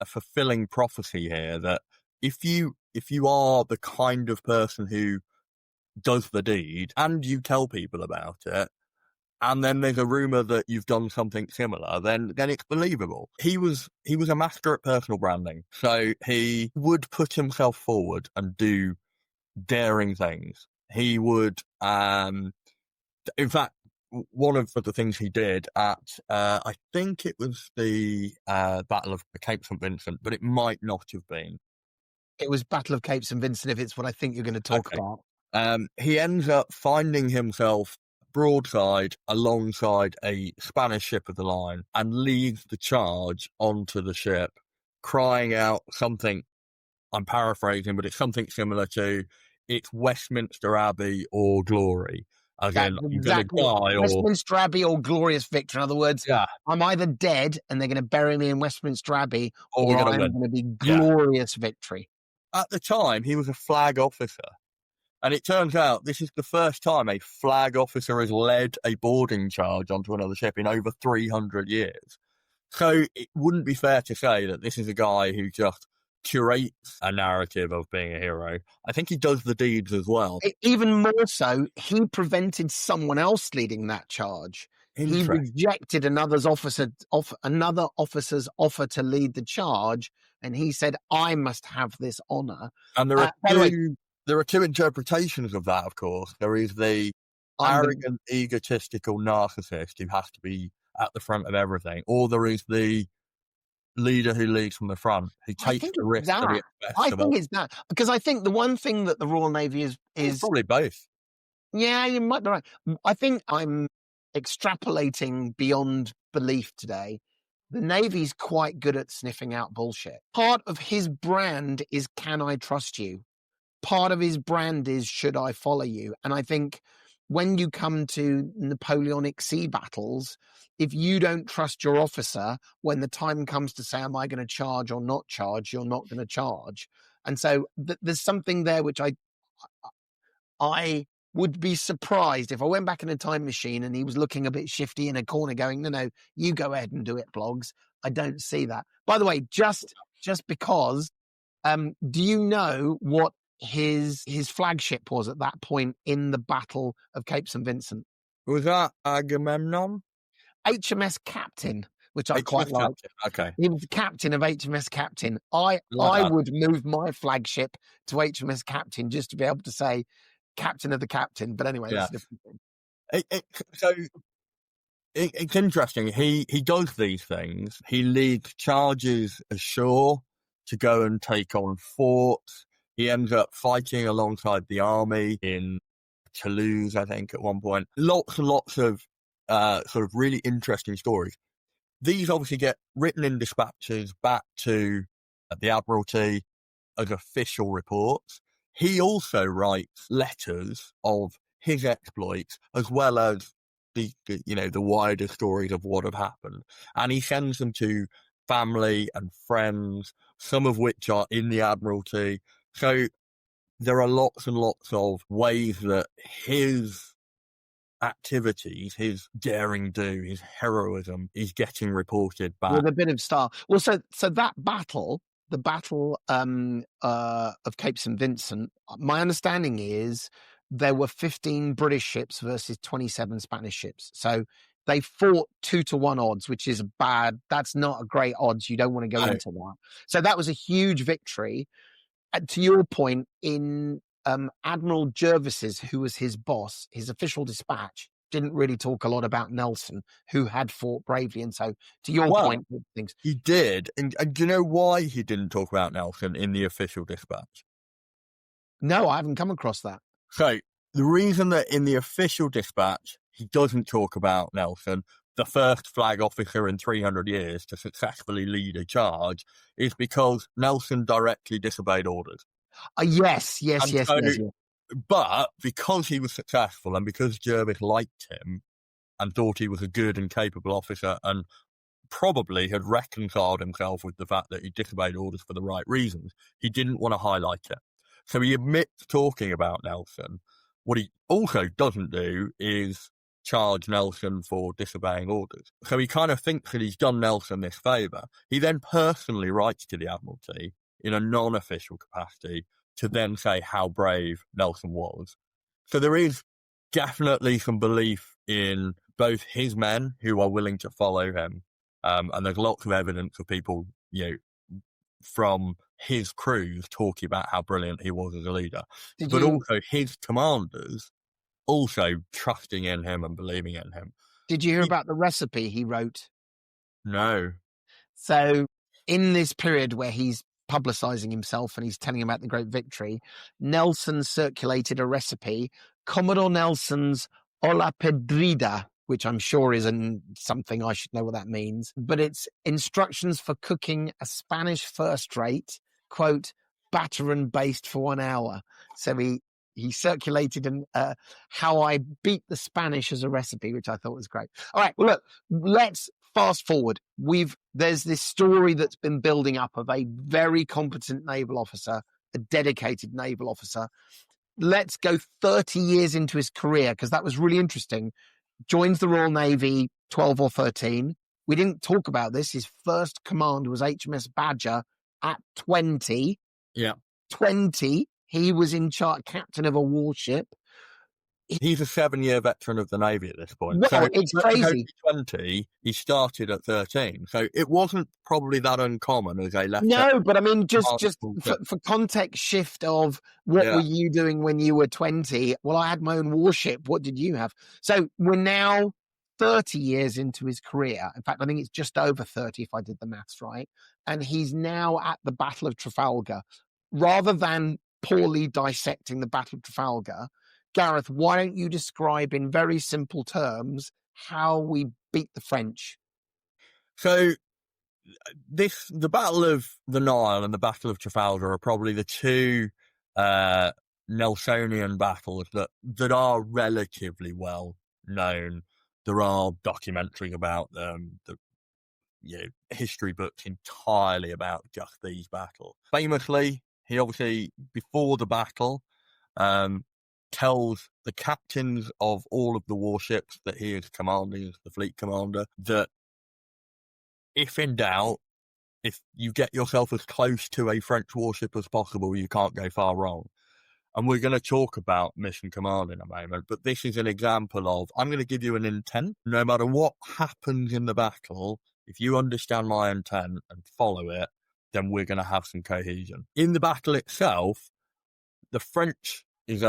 a fulfilling prophecy here that if you are the kind of person who does the deed and you tell people about it, and then there's a rumor that you've done something similar, then it's believable. He was a master at personal branding, so he would put himself forward and do daring things. He would, in fact, one of the things he did at, I think it was the Battle of Cape St. Vincent, but it might not have been. It was Battle of Cape St. Vincent, if it's what I think you're going to talk about. He ends up finding himself broadside alongside a Spanish ship of the line and leads the charge onto the ship, crying out something, I'm paraphrasing, but it's something similar to, it's Westminster Abbey or glory. Again, exactly. Westminster Abbey or glorious victory. In other words, I'm either dead and they're going to bury me in Westminster Abbey, or I'm going to be glorious victory. At the time, he was a flag officer. And it turns out this is the first time a flag officer has led a boarding charge onto another ship in over 300 years. So it wouldn't be fair to say that this is a guy who just curates a narrative of being a hero. I think he does the deeds as well. Even more so, he prevented someone else leading that charge. He rejected another officer's offer to lead the charge, and he said, I must have this honour. And there are two interpretations of that, of course. There is the arrogant, egotistical narcissist who has to be at the front of everything, or there is the leader who leads from the front, who takes the risk. I think it's that, because I think the one thing that the Royal Navy is probably both. Yeah, you might be right. I think I'm extrapolating beyond belief today. The Navy's quite good at sniffing out bullshit. Part of his brand is, can I trust you? Part of his brand is, should I follow you? And I think when you come to Napoleonic sea battles, if you don't trust your officer, when the time comes to say, am I going to charge or not charge, you're not going to charge. And so there's something there which I would be surprised if I went back in a time machine and he was looking a bit shifty in a corner going, no, you go ahead and do it, blogs. I don't see that. By the way, just because, do you know what his flagship was at that point in the Battle of Cape St. Vincent? Was that Agamemnon? HMS Captain, which I quite like. Okay. He was the captain of HMS Captain. I would move my flagship to HMS Captain just to be able to say captain of the captain. But anyway, that's a different thing. It's interesting. He does these things. He leads charges ashore to go and take on forts. He ends up fighting alongside the army in Toulouse, I think, at one point. Lots and lots of sort of really interesting stories. These obviously get written in dispatches back to the Admiralty as official reports. He also writes letters of his exploits as well as the wider stories of what have happened. And he sends them to family and friends, some of which are in the Admiralty. So there are lots and lots of ways that his activities, his daring do, his heroism is getting reported back. With a bit of style. Well, so that battle, the battle of Cape St. Vincent, my understanding is there were 15 British ships versus 27 Spanish ships. So they fought 2-1 odds, which is bad. That's not a great odds. You don't want to go into that. So that was a huge victory. And to your point, in Admiral Jervis's, who was his boss, his official dispatch didn't really talk a lot about Nelson, who had fought bravely. And so, to your point, things he did. And do you know why he didn't talk about Nelson in the official dispatch? No, I haven't come across that. So the reason that in the official dispatch he doesn't talk about Nelson, the first flag officer in 300 years to successfully lead a charge, is because Nelson directly disobeyed orders. Yes. But because he was successful and because Jervis liked him and thought he was a good and capable officer and probably had reconciled himself with the fact that he disobeyed orders for the right reasons, he didn't want to highlight it. So he admits talking about Nelson. What he also doesn't do is charge Nelson for disobeying orders. So he kind of thinks that he's done Nelson this favour. He then personally writes to the Admiralty in a non-official capacity to then say how brave Nelson was. So there is definitely some belief in both his men who are willing to follow him, and there's lots of evidence of people, from his crews talking about how brilliant he was as a leader, also his commanders also trusting in him and believing in him. Did you hear about the recipe he wrote? No. So in this period where he's publicizing himself and he's telling about the great victory, Nelson circulated a recipe, Commodore Nelson's Olla Pedrida, which I'm sure is something I should know what that means, but it's instructions for cooking a Spanish first rate, quote, batter and baste for 1 hour. So he circulated how I beat the Spanish as a recipe, which I thought was great. All right, well, look, let's fast forward. There's this story that's been building up of a very competent naval officer, a dedicated naval officer. Let's go 30 years into his career, because that was really interesting. Joins the Royal Navy 12 or 13. We didn't talk about this. His first command was HMS Badger at 20. Yeah. 20. He was in charge, captain of a warship. He's a 7-year veteran of the Navy at this point. Well, so it's crazy. 20, he started at 13. So it wasn't probably that uncommon as a lieutenant. No, but I mean, just for context shift of what were you doing when you were 20? Well, I had my own warship. What did you have? So we're now 30 years into his career. In fact, I think it's just over 30 if I did the maths right. And he's now at the Battle of Trafalgar. Rather than poorly dissecting the Battle of Trafalgar, Gareth, why don't you describe in very simple terms how we beat the French? So the Battle of the Nile and the Battle of Trafalgar are probably the two Nelsonian battles that are relatively well known. There are documentaries about them, history books entirely about just these battles. Famously, he obviously, before the battle, tells the captains of all of the warships that he is commanding as the fleet commander that if in doubt, if you get yourself as close to a French warship as possible, you can't go far wrong. And we're going to talk about mission command in a moment, but this is an example of, I'm going to give you an intent. No matter what happens in the battle, if you understand my intent and follow it, then we're going to have some cohesion. In the battle itself, the French is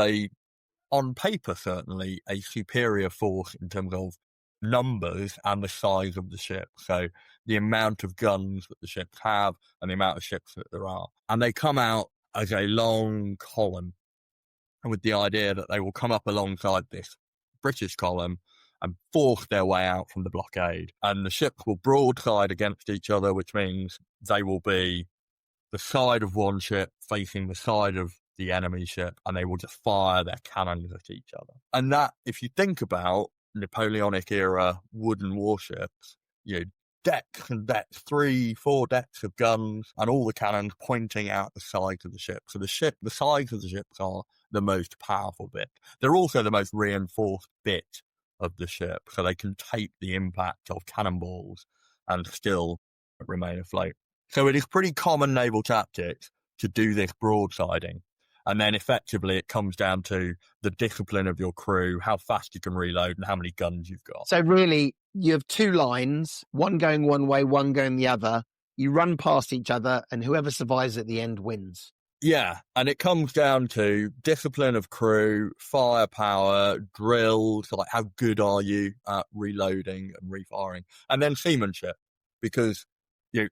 on paper, certainly, a superior force in terms of numbers and the size of the ship. So the amount of guns that the ships have and the amount of ships that there are. And they come out as a long column with the idea that they will come up alongside this British column and force their way out from the blockade. And the ships will broadside against each other, which means they will be the side of one ship facing the side of the enemy ship, and they will just fire their cannons at each other. And that, if you think about Napoleonic era wooden warships, decks and decks, 3-4 decks of guns, and all the cannons pointing out the sides of the ship. So the sides of the ships are the most powerful bit. They're also the most reinforced bit of the ship, so they can take the impact of cannonballs and still remain afloat. So it is pretty common naval tactics to do this broadsiding. And then effectively it comes down to the discipline of your crew, how fast you can reload and how many guns you've got. So really, you have two lines, one going one way, one going the other. You run past each other and whoever survives at the end wins. Yeah, and it comes down to discipline of crew, firepower, drills, like how good are you at reloading and refiring, and then seamanship, because you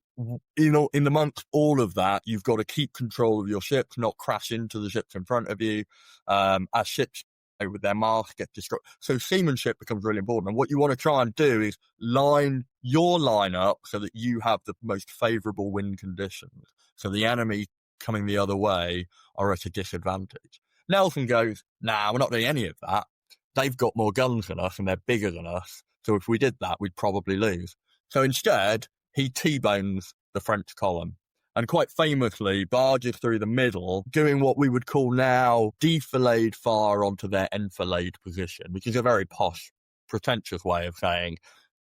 know, in amongst all of that, you've got to keep control of your ships, not crash into the ships in front of you, as ships with their masts get destroyed. So seamanship becomes really important, and what you want to try and do is line your line up so that you have the most favourable wind conditions, so the enemy coming the other way are at a disadvantage. Nelson goes, nah, we're not doing any of that. They've got more guns than us and they're bigger than us. So if we did that, we'd probably lose. So instead, he T-bones the French column and quite famously barges through the middle, doing what we would call now defilade fire onto their enfilade position, which is a very posh, pretentious way of saying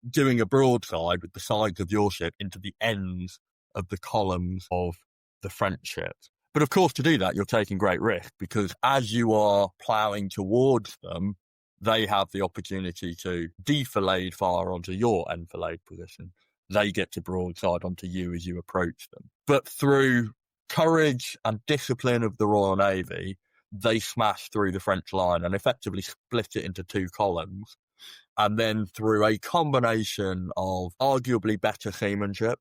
doing a broadside with the sides of your ship into the ends of the columns of the French ships. But of course, to do that, you're taking great risk, because as you are ploughing towards them, they have the opportunity to defilade fire onto your enfilade position. They get to broadside onto you as you approach them. But through courage and discipline of the Royal Navy, they smash through the French line and effectively split it into two columns. And then through a combination of arguably better seamanship,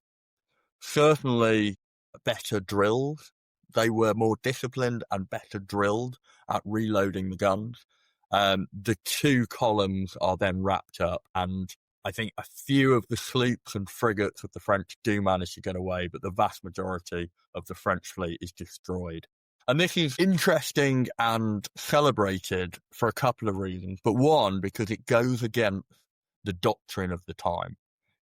certainly better drills, they were more disciplined and better drilled at reloading the guns. The two columns are then wrapped up, and I think a few of the sloops and frigates of the French do manage to get away, but the vast majority of the French fleet is destroyed. And this is interesting and celebrated for a couple of reasons, but one, because it goes against the doctrine of the time.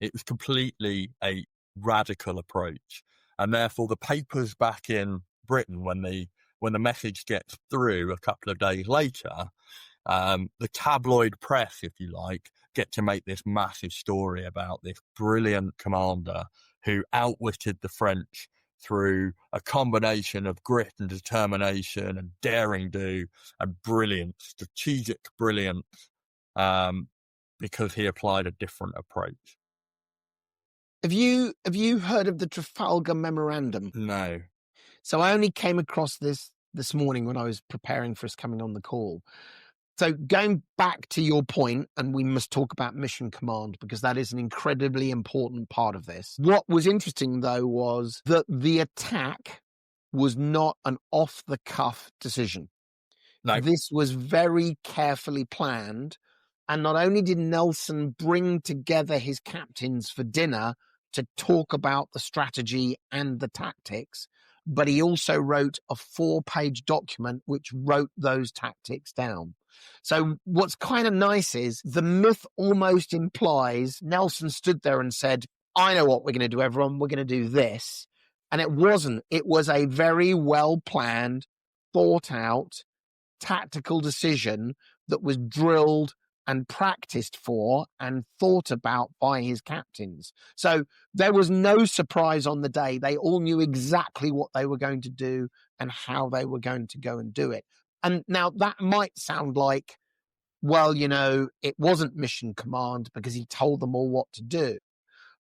It was completely a radical approach, and therefore the papers back in Britain, when the message gets through a couple of days later, the tabloid press, if you like, get to make this massive story about this brilliant commander who outwitted the French through a combination of grit and determination and daring do and brilliance, strategic brilliance, because he applied a different approach. Have you heard of the Trafalgar Memorandum? No. So I only came across this morning when I was preparing for us coming on the call. So going back to your point, and we must talk about mission command because that is an incredibly important part of this. What was interesting, though, was that the attack was not an off-the-cuff decision. No. This was very carefully planned. And not only did Nelson bring together his captains for dinner to talk about the strategy and the tactics, but he also wrote a 4-page document which wrote those tactics down. So what's kind of nice is the myth almost implies Nelson stood there and said, I know what we're going to do, everyone. We're going to do this. And it wasn't. It was a very well-planned, thought-out, tactical decision that was drilled and practiced for and thought about by his captains. So there was no surprise on the day. They all knew exactly what they were going to do and how they were going to go and do it. And now that might sound like, well, you know, it wasn't mission command because he told them all what to do.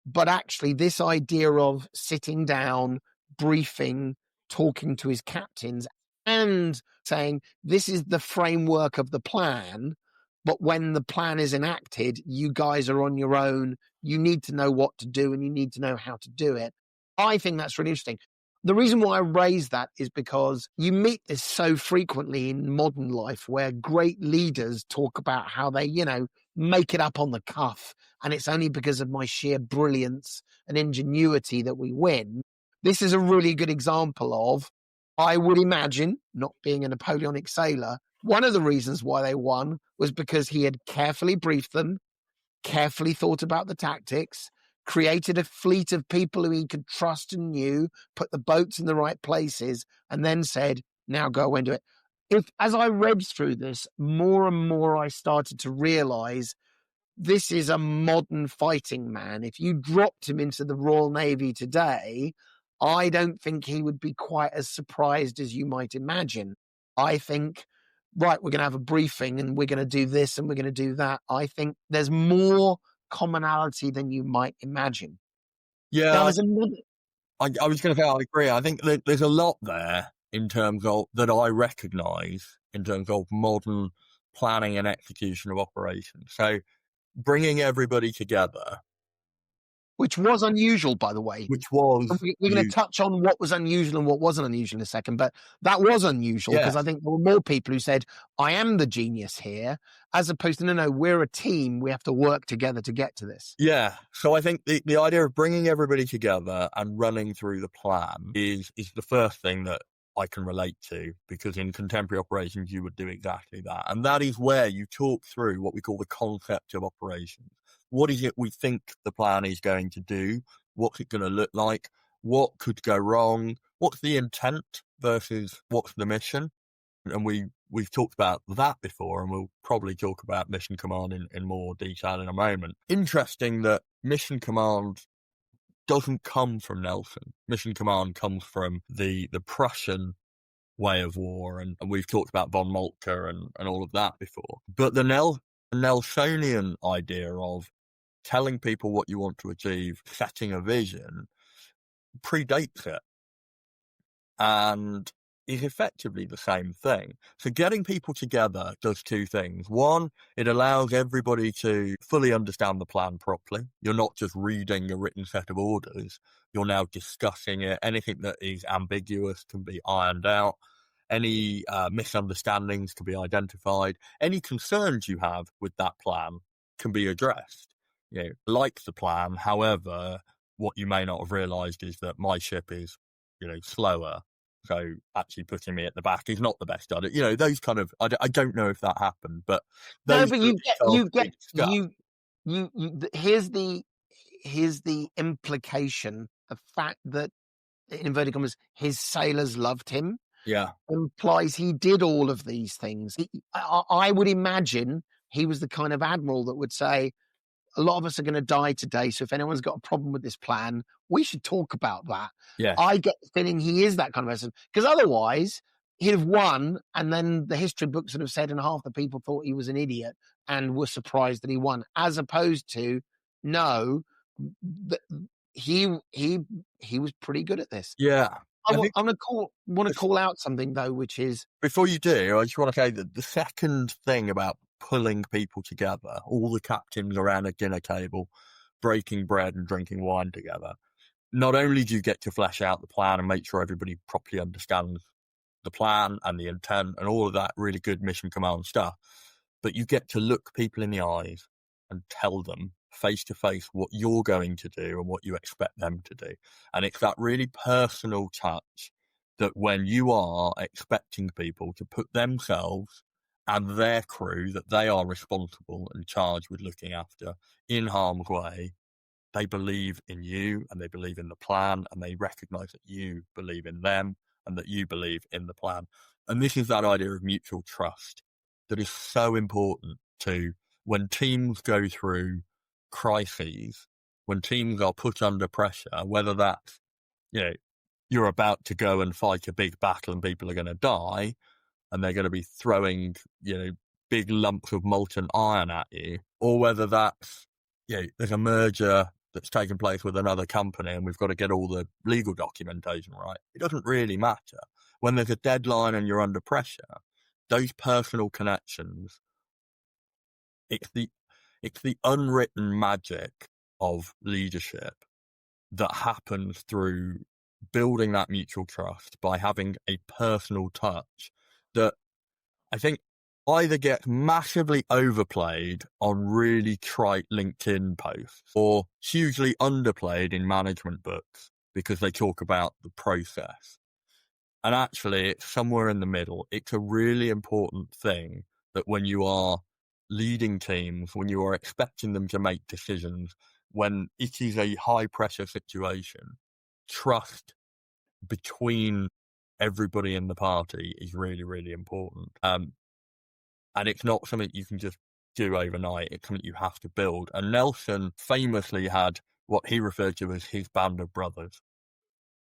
But actually, this idea of sitting down, briefing, talking to his captains and saying, this is the framework of the plan, but when the plan is enacted, you guys are on your own. You need to know what to do and you need to know how to do it. I think that's really interesting. The reason why I raise that is because you meet this so frequently in modern life where great leaders talk about how they, you know, make it up on the cuff. And it's only because of my sheer brilliance and ingenuity that we win. This is a really good example of, I would imagine, not being a Napoleonic sailor, one of the reasons why they won was because he had carefully briefed them, carefully thought about the tactics, created a fleet of people who he could trust and knew, put the boats in the right places, and then said, now go and do it. as I read through this, more and more I started to realize this is a modern fighting man. If you dropped him into the Royal Navy today, I don't think he would be quite as surprised as you might imagine. I think, right, we're going to have a briefing and we're going to do this and we're going to do that. I think there's more commonality than you might imagine. Yeah, Now, there's another. I was going to say, I agree. I think that there's a lot there in terms of that I recognise in terms of modern planning and execution of operations. So bringing everybody together, Which was unusual, by the way. which was We're going to touch on what was unusual and what wasn't unusual in a second, but that was unusual because I think there were more people who said, I am the genius here, as opposed to, no, we're a team. We have to work together to get to this. Yeah. So I think the idea of bringing everybody together and running through the plan is the first thing that I can relate to, because in contemporary operations, you would do exactly that. And that is where you talk through what we call the concept of operations. What is it we think the plan is going to do? What's it going to look like? What could go wrong? What's the intent versus what's the mission? And we've talked about that before, and we'll probably talk about mission command in more detail in a moment. Interesting that mission command doesn't come from Nelson. Mission command comes from the Prussian way of war, and we've talked about von Moltke and all of that before. But the Nelsonian idea of telling people what you want to achieve, setting a vision, predates it, and is effectively the same thing. So getting people together does two things. One, it allows everybody to fully understand the plan properly. You're not just reading a written set of orders. You're now discussing it. Anything that is ambiguous can be ironed out. Any misunderstandings can be identified. Any concerns you have with that plan can be addressed. Like the plan, however, what you may not have realised is that my ship is, slower. So actually putting me at the back is not the best idea. Those kind of, I don't know if that happened, but No, but here's the implication, the fact that, in inverted commas, his sailors loved him. Yeah. Implies he did all of these things. I would imagine he was the kind of admiral that would say, a lot of us are going to die today, so if anyone's got a problem with this plan, we should talk about that. Yeah. I get the feeling he is that kind of person, because otherwise he'd have won, and then the history books would have said, and half the people thought he was an idiot and were surprised that he won, as opposed to, no, he was pretty good at this. Yeah. I want to call out something, though, which is... Before you do, I just want to say that the second thing about pulling people together, all the captains around a dinner table, breaking bread and drinking wine together, not only do you get to flesh out the plan and make sure everybody properly understands the plan and the intent and all of that really good mission command stuff, but you get to look people in the eyes and tell them face to face what you're going to do and what you expect them to do. And it's that really personal touch that when you are expecting people to put themselves and their crew that they are responsible and charged with looking after in harm's way, they believe in you and they believe in the plan and they recognise that you believe in them and that you believe in the plan. And this is that idea of mutual trust that is so important to when teams go through crises, when teams are put under pressure, whether that's, you're about to go and fight a big battle and people are going to die and they're going to be throwing, big lumps of molten iron at you, or whether that's, there's a merger that's taken place with another company and we've got to get all the legal documentation right. It doesn't really matter. When there's a deadline and you're under pressure, those personal connections, it's the unwritten magic of leadership that happens through building that mutual trust by having a personal touch that I think either gets massively overplayed on really trite LinkedIn posts or hugely underplayed in management books because they talk about the process. And actually, it's somewhere in the middle. It's a really important thing that when you are leading teams, when you are expecting them to make decisions, when it is a high pressure situation, trust between everybody in the party is really, really important. And it's not something you can just do overnight. It's something you have to build. And Nelson famously had what he referred to as his band of brothers,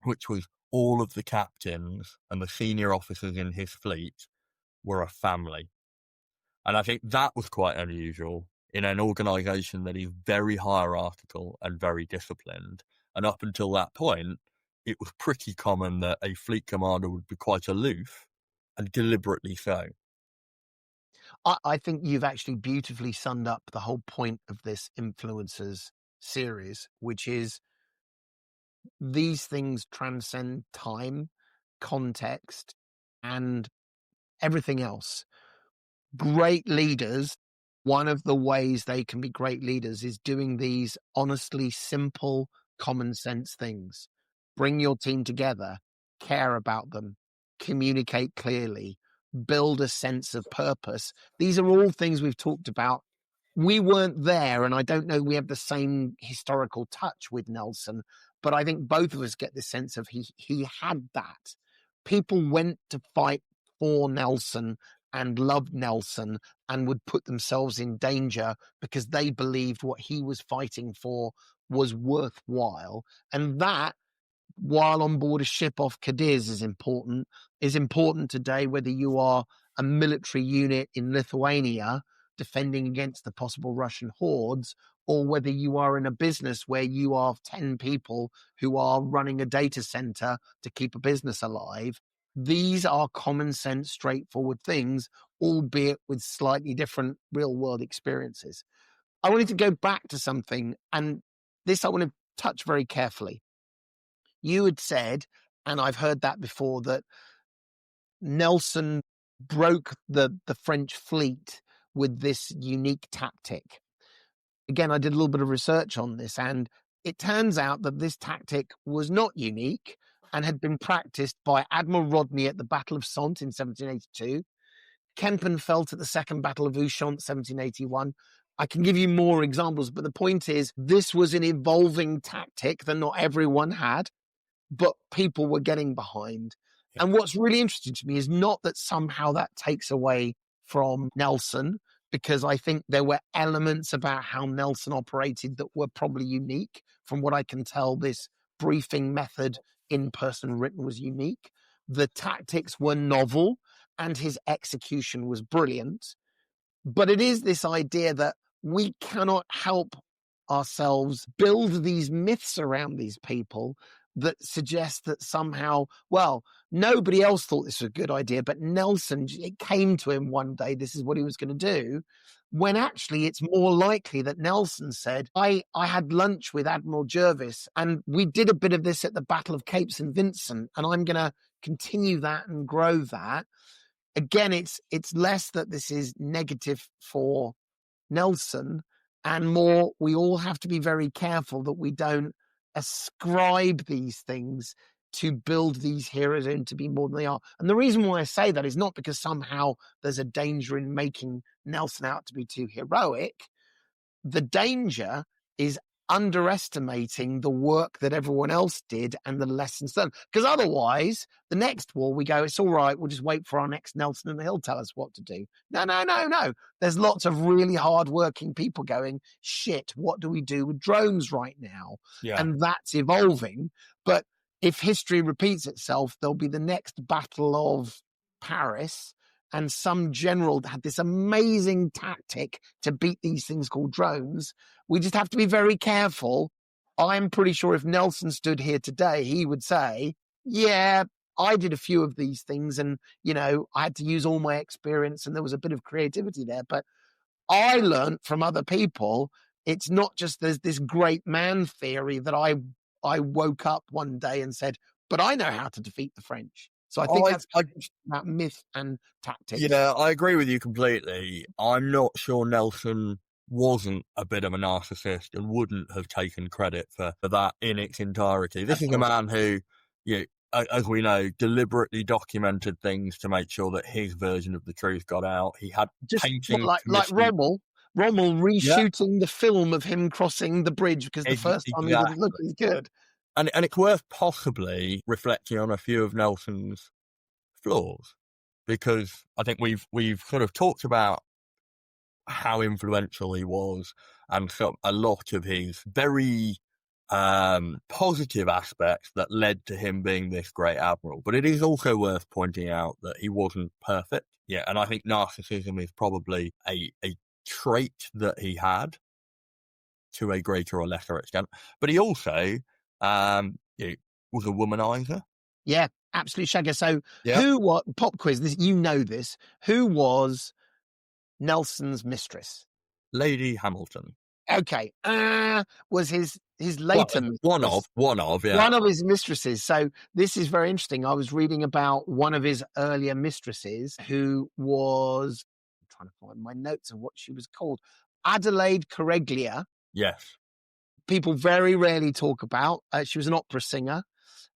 which was all of the captains and the senior officers in his fleet were a family. And I think that was quite unusual in an organisation that is very hierarchical and very disciplined. And up until that point, it was pretty common that a fleet commander would be quite aloof, and deliberately so. I think you've actually beautifully summed up the whole point of this influencers series, which is these things transcend time, context, and everything else. Great leaders, one of the ways they can be great leaders is doing these honestly simple, common sense things. Bring your team together, care about them, communicate clearly, build a sense of purpose. These are all things we've talked about. We weren't there, and I don't know we have the same historical touch with Nelson, but I think both of us get the sense of he had that. People went to fight for Nelson and loved Nelson and would put themselves in danger because they believed what he was fighting for was worthwhile. And that, while on board a ship off Cadiz, is important today, whether you are a military unit in Lithuania defending against the possible Russian hordes, or whether you are in a business where you are 10 people who are running a data center to keep a business alive. These are common sense, straightforward things, albeit with slightly different real world experiences. I wanted to go back to something, and this I want to touch very carefully. You had said, and I've heard that before, that Nelson broke the French fleet with this unique tactic. Again, I did a little bit of research on this, and it turns out that this tactic was not unique and had been practiced by Admiral Rodney at the Battle of Soult in 1782, Kempenfelt at the Second Battle of Ushant, 1781. I can give you more examples, but the point is, this was an evolving tactic that not everyone had, but people were getting behind. Yeah. And what's really interesting to me is not that somehow that takes away from Nelson, because I think there were elements about how Nelson operated that were probably unique. From what I can tell, this briefing method in person written was unique. The tactics were novel and his execution was brilliant. But it is this idea that we cannot help ourselves build these myths around these people that suggest that somehow, well, nobody else thought this was a good idea, but Nelson, it came to him one day, this is what he was going to do, when actually it's more likely that Nelson said, I had lunch with Admiral Jervis and we did a bit of this at the Battle of Cape St. Vincent, and I'm going to continue that and grow that. Again, it's less that this is negative for Nelson and more we all have to be very careful that we don't ascribe these things to build these heroes into be more than they are. And the reason why I say that is not because somehow there's a danger in making Nelson out to be too heroic. The danger is underestimating the work that everyone else did and the lessons learned. Because otherwise, the next war we go, it's all right, we'll just wait for our next Nelson and he'll tell us what to do. No. There's lots of really hardworking people going, shit, what do we do with drones right now? Yeah. And that's evolving. But if history repeats itself, there'll be the next Battle of Paris, and some general had this amazing tactic to beat these things called drones. We just have to be very careful. I'm pretty sure if Nelson stood here today, he would say, yeah, I did a few of these things and, I had to use all my experience and there was a bit of creativity there. But I learned from other people, it's not just there's this great man theory that I woke up one day and said, but I know how to defeat the French. So I think that's about myth and tactics. Yeah, I agree with you completely. I'm not sure Nelson wasn't a bit of a narcissist and wouldn't have taken credit for that in its entirety. This is a man who, as we know, deliberately documented things to make sure that his version of the truth got out. He had just paintings like Rommel reshooting the film of him crossing the bridge because the first time he didn't look as good. And it's worth possibly reflecting on a few of Nelson's flaws, because I think we've sort of talked about how influential he was and a lot of his very positive aspects that led to him being this great admiral. But it is also worth pointing out that he wasn't perfect. Yeah, and I think narcissism is probably a trait that he had to a greater or lesser extent. But he also was a womanizer. Yeah, absolutely, Shagger. So Yeah. what pop quiz, this, you know this, who was Nelson's mistress? Lady Hamilton. Okay. Was his later One mistress. of, yeah. One of his mistresses. So this is very interesting. I was reading about one of his earlier mistresses who was, I'm trying to find my notes of what she was called, Adelaide Correglia. Yes. People very rarely talk about. She was an opera singer.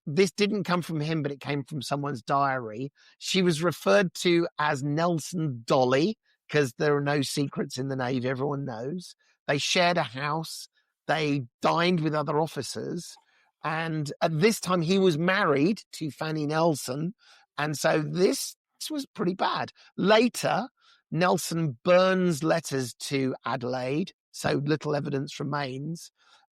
This didn't come from him, but it came from someone's diary. She was referred to as Nelson Dolly because there are no secrets in the Navy. Everyone knows. They shared a house. They dined with other officers. And at this time, he was married to Fanny Nelson. And so this was pretty bad. Later, Nelson burns letters to Adelaide. So little evidence remains.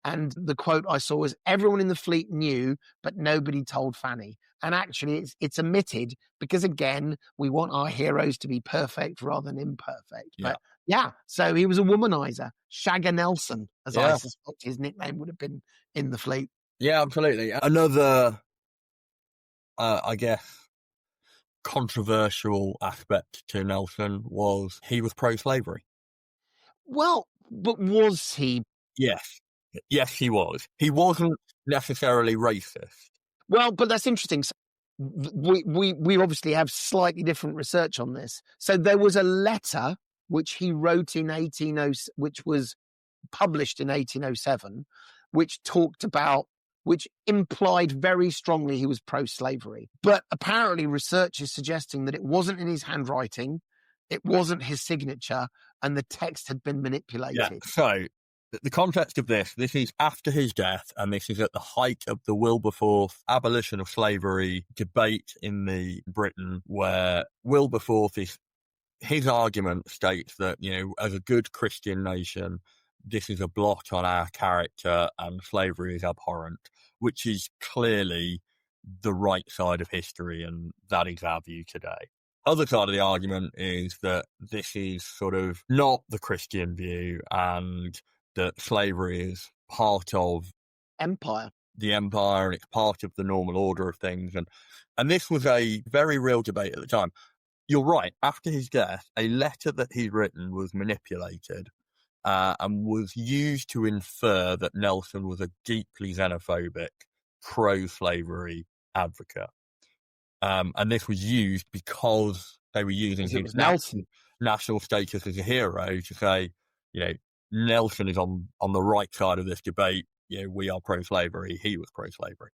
And the quote I saw was, everyone in the fleet knew, but nobody told Fanny. And actually, it's omitted because, again, we want our heroes to be perfect rather than imperfect. Yeah. But yeah, so he was a womanizer. Shagger Nelson, as I suspect his nickname would have been in the fleet. Yeah, absolutely. Another, I guess, controversial aspect to Nelson was he was pro-slavery. Well, but was he? Yes. Yes, he was. He wasn't necessarily racist. Well, but that's interesting. So we obviously have slightly different research on this. So there was a letter which he wrote in which was published in 1807, which talked about, which implied very strongly he was pro-slavery. But apparently research is suggesting that it wasn't in his handwriting, it wasn't his signature, and the text had been manipulated. Yeah, so the context of this is after his death, and this is at the height of the Wilberforce abolition of slavery debate in the Britain, where Wilberforce his argument states that, as a good Christian nation, this is a blot on our character and slavery is abhorrent, which is clearly the right side of history, and that is our view today. Other side of the argument is that this is sort of not the Christian view, and that slavery is part of the empire and it's part of the normal order of things. And this was a very real debate at the time. You're right. After his death, a letter that he'd written was manipulated and was used to infer that Nelson was a deeply xenophobic, pro-slavery advocate. And this was used because they were using his national status as a hero to say, Nelson is on the right side of this debate. We are pro-slavery. He was pro-slavery.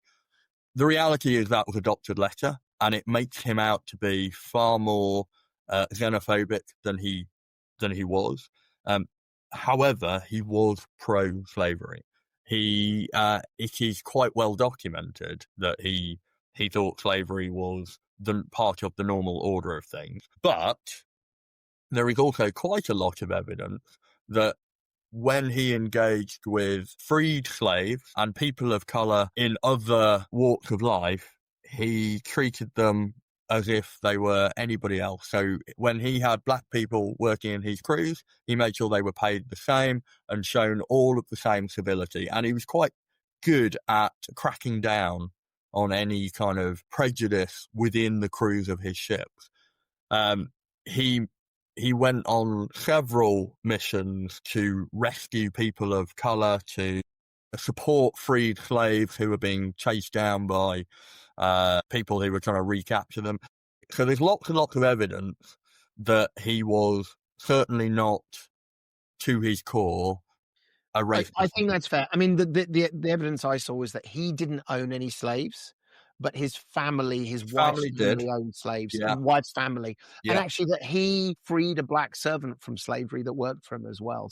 The reality is that was a doctored letter, and it makes him out to be far more xenophobic than he was. However, he was pro-slavery. It is quite well documented that he thought slavery was the part of the normal order of things. But there is also quite a lot of evidence that when he engaged with freed slaves and people of colour in other walks of life, he treated them as if they were anybody else. So when he had black people working in his crews, he made sure they were paid the same and shown all of the same civility. And he was quite good at cracking down on any kind of prejudice within the crews of his ships. He went on several missions to rescue people of colour, to support freed slaves who were being chased down by people who were trying to recapture them. So there's lots and lots of evidence that he was certainly not, to his core, a racist. I think that's fair. I mean, the evidence I saw was that he didn't own any slaves, but his family, his wife's family owned slaves, and wife's family. Yeah. And actually that he freed a black servant from slavery that worked for him as well.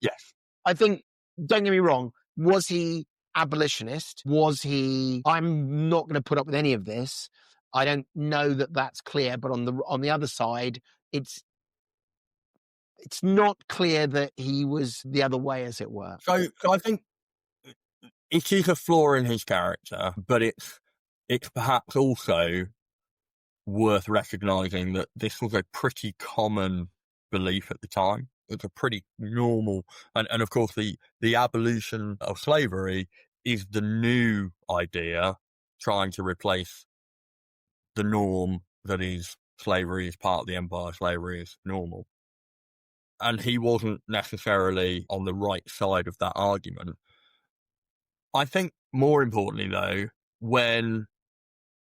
Yes. I think, don't get me wrong, was he abolitionist? Was he, I'm not going to put up with any of this, I don't know that that's clear, but on the other side, it's not clear that he was the other way, as it were. So I think it is a flaw in his character, but it's perhaps also worth recognising that this was a pretty common belief at the time. It's a pretty normal, and of course the abolition of slavery is the new idea, trying to replace the norm that is slavery is part of the empire, slavery is normal. And he wasn't necessarily on the right side of that argument. I think more importantly, though, when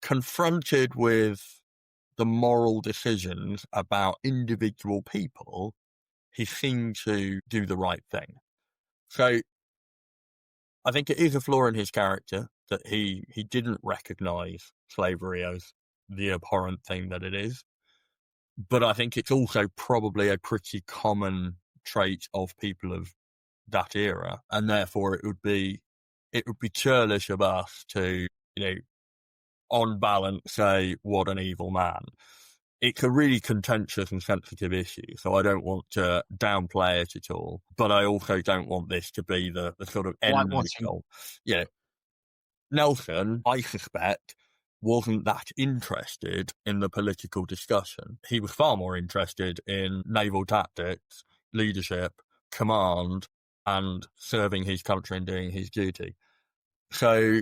confronted with the moral decisions about individual people, he seemed to do the right thing. So I think it is a flaw in his character that he didn't recognise slavery as the abhorrent thing that it is. But I think it's also probably a pretty common trait of people of that era, and therefore it would be churlish of us to, on balance, say what an evil man. It's a really contentious and sensitive issue, so I don't want to downplay it at all. But I also don't want this to be the sort of end result. Nelson, I suspect, wasn't that interested in the political discussion. He was far more interested in naval tactics, leadership, command, and serving his country and doing his duty. So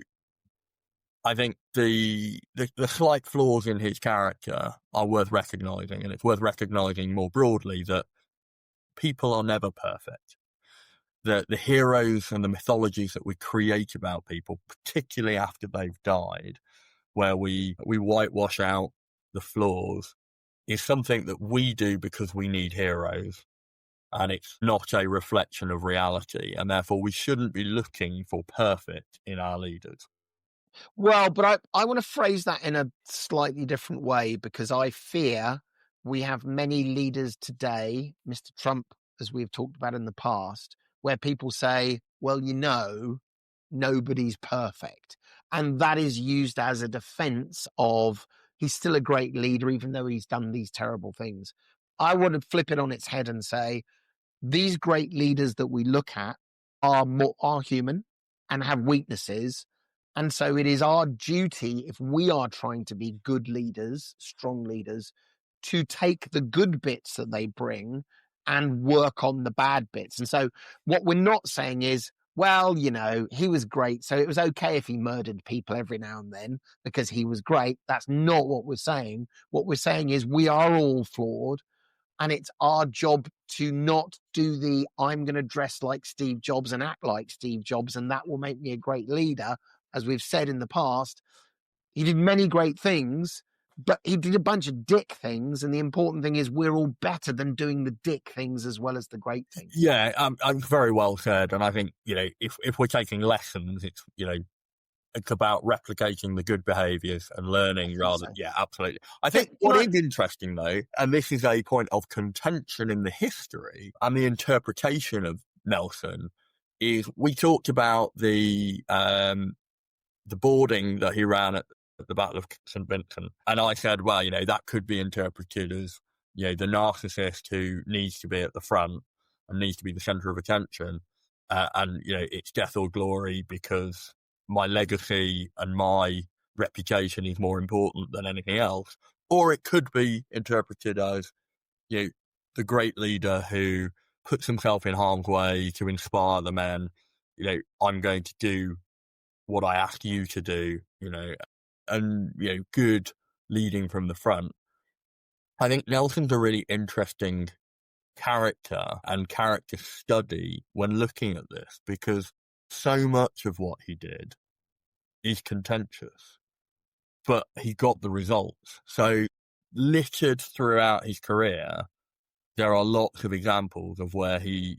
I think the slight flaws in his character are worth recognising, and it's worth recognising more broadly that people are never perfect. The heroes and the mythologies that we create about people, particularly after they've died, where we whitewash out the flaws, is something that we do because we need heroes, and it's not a reflection of reality, and therefore we shouldn't be looking for perfect in our leaders. Well, but I want to phrase that in a slightly different way, because I fear we have many leaders today, Mr. Trump, as we've talked about in the past, where people say, well, nobody's perfect. And that is used as a defense of he's still a great leader, even though he's done these terrible things. I want to flip it on its head and say, these great leaders that we look at are human and have weaknesses. And so it is our duty, if we are trying to be good leaders, strong leaders, to take the good bits that they bring and work on the bad bits. And so what we're not saying is, well, he was great, so it was okay if he murdered people every now and then because he was great. That's not what we're saying. What we're saying is we are all flawed, and it's our job to not do the I'm going to dress like Steve Jobs and act like Steve Jobs, and that will make me a great leader. As we've said in the past, he did many great things, but he did a bunch of dick things. And the important thing is we're all better than doing the dick things as well as the great things. Yeah, I'm very well said. And I think, if we're taking lessons, it's about replicating the good behaviours and learning rather. Yeah, absolutely. I think what is interesting, though, and this is a point of contention in the history and the interpretation of Nelson, is we talked about the boarding that he ran at the Battle of St. Vincent. And I said, well, that could be interpreted as, the narcissist who needs to be at the front and needs to be the centre of attention. And it's death or glory because my legacy and my reputation is more important than anything else. Or it could be interpreted as, the great leader who puts himself in harm's way to inspire the men. I'm going to do what I ask you to do, and, good leading from the front. I think Nelson's a really interesting character and character study when looking at this, because so much of what he did is contentious, but he got the results. So littered throughout his career, there are lots of examples of where he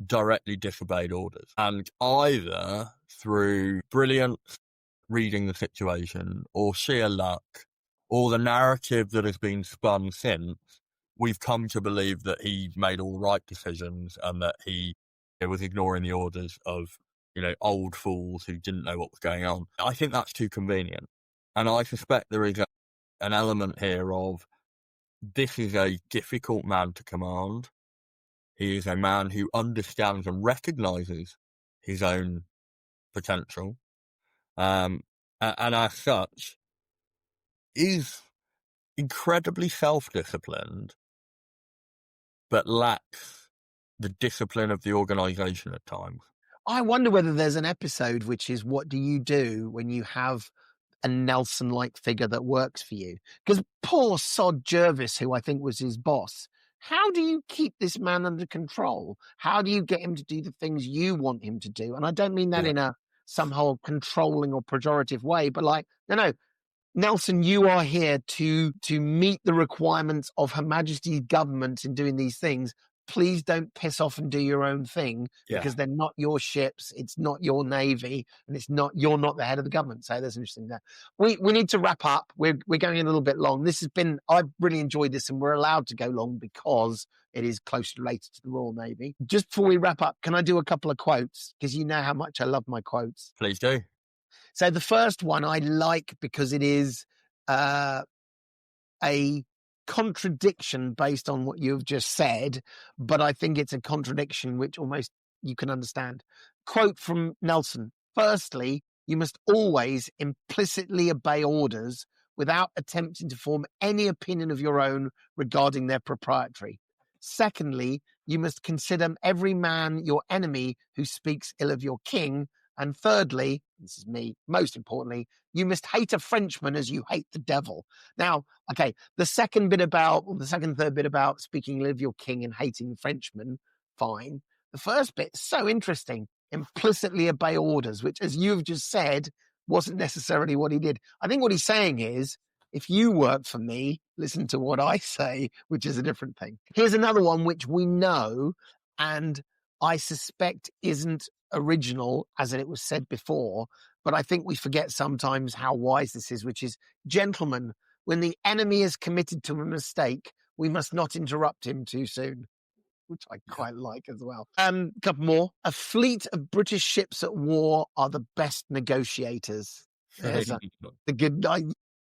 directly disobeyed orders, and either through brilliance, reading the situation, or sheer luck, or the narrative that has been spun since, we've come to believe that he made all the right decisions and that he was ignoring the orders of, old fools who didn't know what was going on. I think that's too convenient. And I suspect there is an element here of this is a difficult man to command. He is a man who understands and recognises his own potential, and as such is incredibly self-disciplined, but lacks the discipline of the organisation at times. I wonder whether there's an episode which is what do you do when you have a Nelson-like figure that works for you? Because poor sod Jervis, who I think was his boss, how do you keep this man under control? How do you get him to do the things you want him to do? And I don't mean that in a somehow controlling or pejorative way, but like, no, Nelson, you are here to meet the requirements of Her Majesty's government in doing these things. Please don't piss off and do your own thing because they're not your ships. It's not your navy, and you're not the head of the government. So that's interesting. There, we need to wrap up. We're going a little bit long. I've really enjoyed this, and we're allowed to go long because it is closely related to the Royal Navy. Just before we wrap up, can I do a couple of quotes? Because you know how much I love my quotes. Please do. So the first one I like because it is a contradiction based on what you've just said, but I think it's a contradiction which almost you can understand. Quote from Nelson: "Firstly, you must always implicitly obey orders without attempting to form any opinion of your own regarding their propriety. Secondly, you must consider every man your enemy who speaks ill of your king. And thirdly, this is me, most importantly, you must hate a Frenchman as you hate the devil." Now, okay, the second, third bit about speaking ill of your king and hating Frenchmen, fine. The first bit, so interesting. Implicitly obey orders, which, as you've just said, wasn't necessarily what he did. I think what he's saying is, if you work for me, listen to what I say, which is a different thing. Here's another one which we know, and I suspect isn't original as it was said before, but I think we forget sometimes how wise this is, which is, "Gentlemen, when the enemy is committed to a mistake, we must not interrupt him too soon," which I quite like as well. A couple more. "A fleet of British ships at war are the best negotiators." There's the good.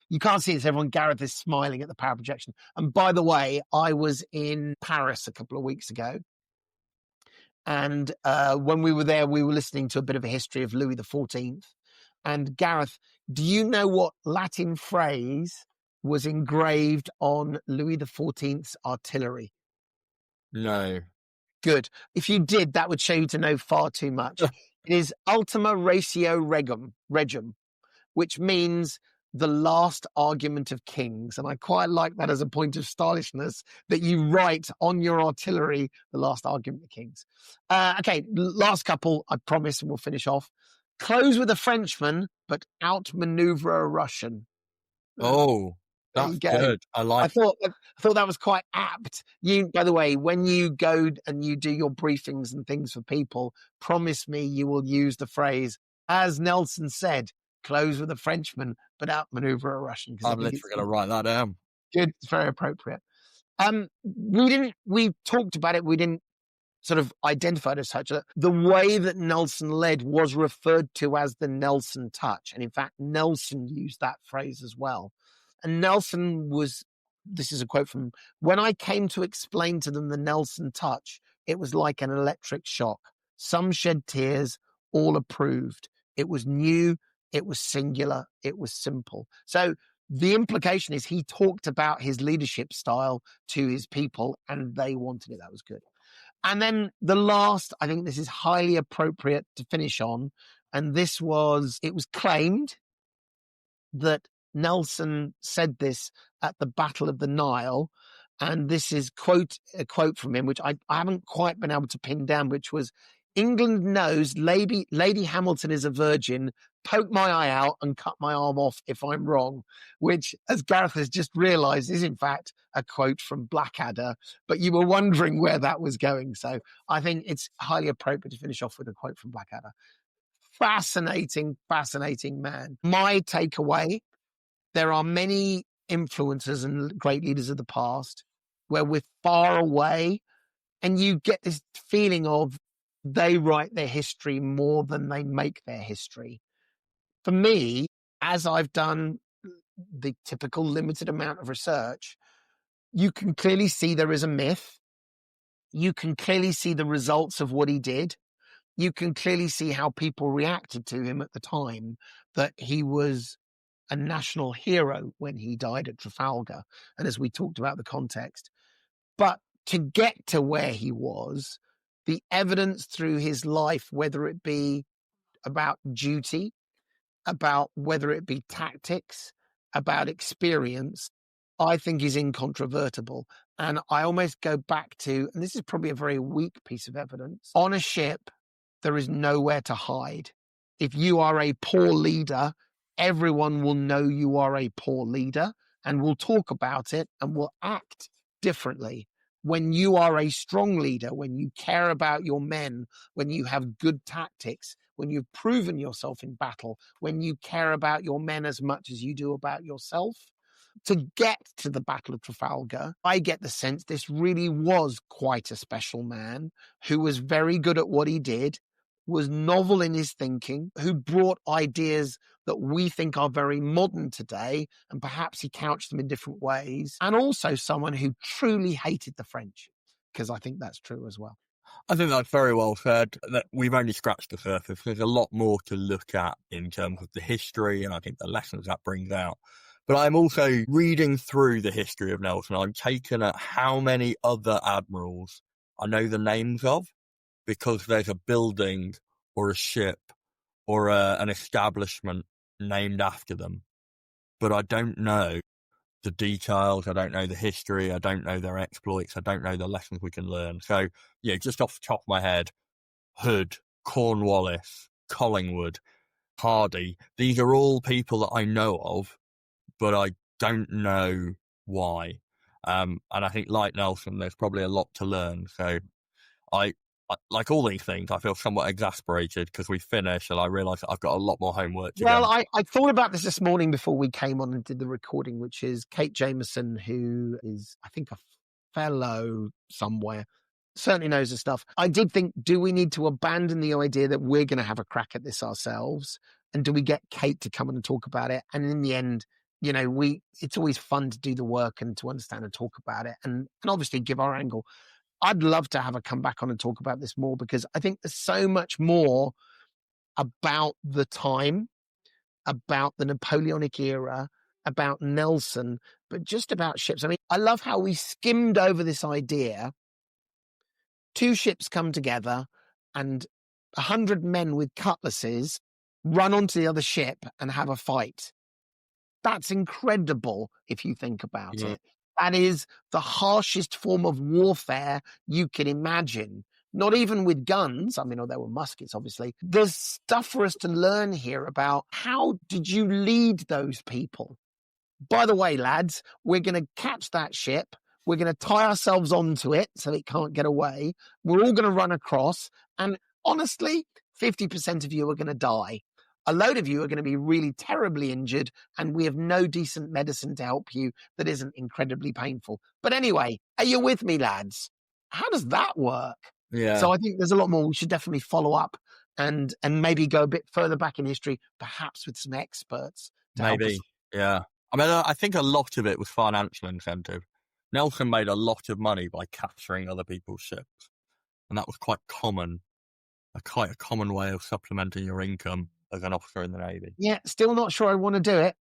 You can't see this, everyone. Gareth is smiling at the power projection. And by the way, I was in Paris a couple of weeks ago. And when we were there, we were listening to a bit of a history of Louis XIV. And Gareth, do you know what Latin phrase was engraved on Louis XIV's artillery? No. Good. If you did, that would show you to know far too much. It is ultima ratio regum, which means the last argument of kings. And I quite like that as a point of stylishness, that you write on your artillery the last argument of kings. Okay, last couple, I promise, and we'll finish off. "Close with a Frenchman, but outmaneuver a Russian." Oh, that's good. I thought that was quite apt. By the way, when you go and you do your briefings and things for people, promise me you will use the phrase, as Nelson said, "Close with a Frenchman, but outmaneuver a Russian." I'm literally going to write that down. Good. It's very appropriate. We talked about it. We didn't sort of identify it as such. The way that Nelson led was referred to as the Nelson touch. And in fact, Nelson used that phrase as well. And Nelson this is a quote from, "When I came to explain to them the Nelson touch, it was like an electric shock. Some shed tears, all approved. It was new, it was singular, it was simple." So the implication is he talked about his leadership style to his people and they wanted it. That was good. And then the last, I think this is highly appropriate to finish on. And it was claimed that Nelson said this at the Battle of the Nile. And this is a quote from him, which I haven't quite been able to pin down, which was, "England knows Lady Hamilton is a virgin. Poke my eye out and cut my arm off if I'm wrong," which, as Gareth has just realised, is in fact a quote from Blackadder. But you were wondering where that was going. So I think it's highly appropriate to finish off with a quote from Blackadder. Fascinating, fascinating man. My takeaway, there are many influencers and great leaders of the past where we're far away and you get this feeling of they write their history more than they make their history. For me, as I've done the typical limited amount of research, you can clearly see there is a myth. You can clearly see the results of what he did. You can clearly see how people reacted to him at the time, that he was a national hero when he died at Trafalgar. And as we talked about the context, but to get to where he was, the evidence through his life, whether it be about duty, about whether it be tactics, about experience, I think is incontrovertible. And I almost go back to, and this is probably a very weak piece of evidence, on a ship, there is nowhere to hide. If you are a poor leader, everyone will know you are a poor leader and will talk about it and will act differently. When you are a strong leader, when you care about your men, when you have good tactics, when you've proven yourself in battle, when you care about your men as much as you do about yourself, to get to the Battle of Trafalgar, I get the sense this really was quite a special man who was very good at what he did, was novel in his thinking, who brought ideas that we think are very modern today, and perhaps he couched them in different ways, and also someone who truly hated the French, because I think that's true as well. I think that's very well said. That we've only scratched the surface. There's a lot more to look at in terms of the history, and I think the lessons that brings out. But I'm also reading through the history of Nelson. I'm taken at how many other admirals I know the names of, because there's a building or a ship or an establishment named after them. But I don't know the details, I don't know the history, I don't know their exploits, I don't know the lessons we can learn. So, yeah, just off the top of my head, Hood, Cornwallis, Collingwood, Hardy, these are all people that I know of, but I don't know why. And I think, like Nelson, there's probably a lot to learn. So I like all these things, I feel somewhat exasperated because we finished and I realise that I've got a lot more homework to Well, go. I thought about this morning before we came on and did the recording, which is Kate Jameson, who is, I think, a fellow somewhere, certainly knows the stuff. I did think, do we need to abandon the idea that we're going to have a crack at this ourselves? And do we get Kate to come on and talk about it? And in the end, you know, it's always fun to do the work and to understand and talk about it and obviously give our angle. I'd love to have her come back on and talk about this more, because I think there's so much more about the time, about the Napoleonic era, about Nelson, but just about ships. I mean, I love how we skimmed over this idea. Two ships come together and 100 men with cutlasses run onto the other ship and have a fight. That's incredible if you think about it. That is the harshest form of warfare you can imagine. Not even with guns. I mean, there were muskets, obviously. There's stuff for us to learn here about how did you lead those people? By the way, lads, we're going to catch that ship. We're going to tie ourselves onto it so it can't get away. We're all going to run across. And honestly, 50% of you are going to die. A load of you are going to be really terribly injured, and we have no decent medicine to help you that isn't incredibly painful. But anyway, are you with me, lads? How does that work? Yeah. So I think there's a lot more we should definitely follow up and maybe go a bit further back in history, perhaps with some experts to help us. Yeah. I mean, I think a lot of it was financial incentive. Nelson made a lot of money by capturing other people's ships, and that was quite a common way of supplementing your income as an officer in the Navy. Yeah, still not sure I want to do it.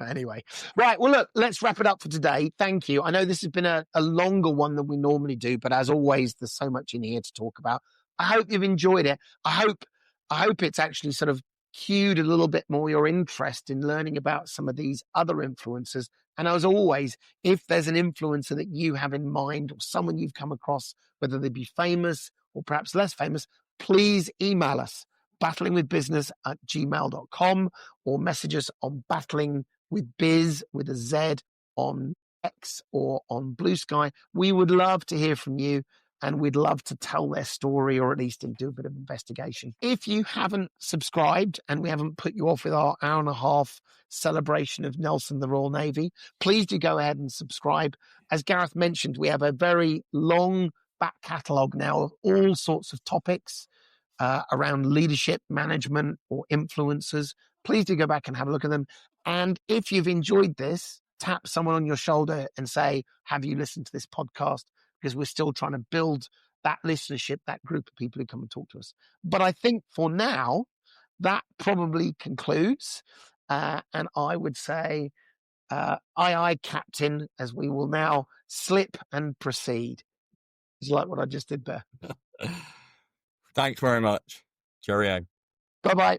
Anyway, right. Well, look, let's wrap it up for today. Thank you. I know this has been a longer one than we normally do, but as always, there's so much in here to talk about. I hope you've enjoyed it. I hope it's actually sort of cued a little bit more your interest in learning about some of these other influencers. And as always, if there's an influencer that you have in mind or someone you've come across, whether they be famous or perhaps less famous, please email us, battlingwithbusiness@gmail.com, or message us on battlingwithbiz with a Z on X or on Blue Sky. We would love to hear from you, and we'd love to tell their story, or at least do a bit of investigation. If you haven't subscribed and we haven't put you off with our hour-and-a-half celebration of Nelson, the Royal Navy, please do go ahead and subscribe. As Gareth mentioned, we have a very long back catalogue now of all sorts of topics around leadership, management, or influencers. Please do go back and have a look at them. And if you've enjoyed this, tap someone on your shoulder and say, have you listened to this podcast? Because we're still trying to build that listenership, that group of people who come and talk to us. But I think for now, that probably concludes. And I would say, aye, aye, Captain, as we will now slip and proceed. It's like what I just did there. Thanks very much. Cheerio. Bye-bye.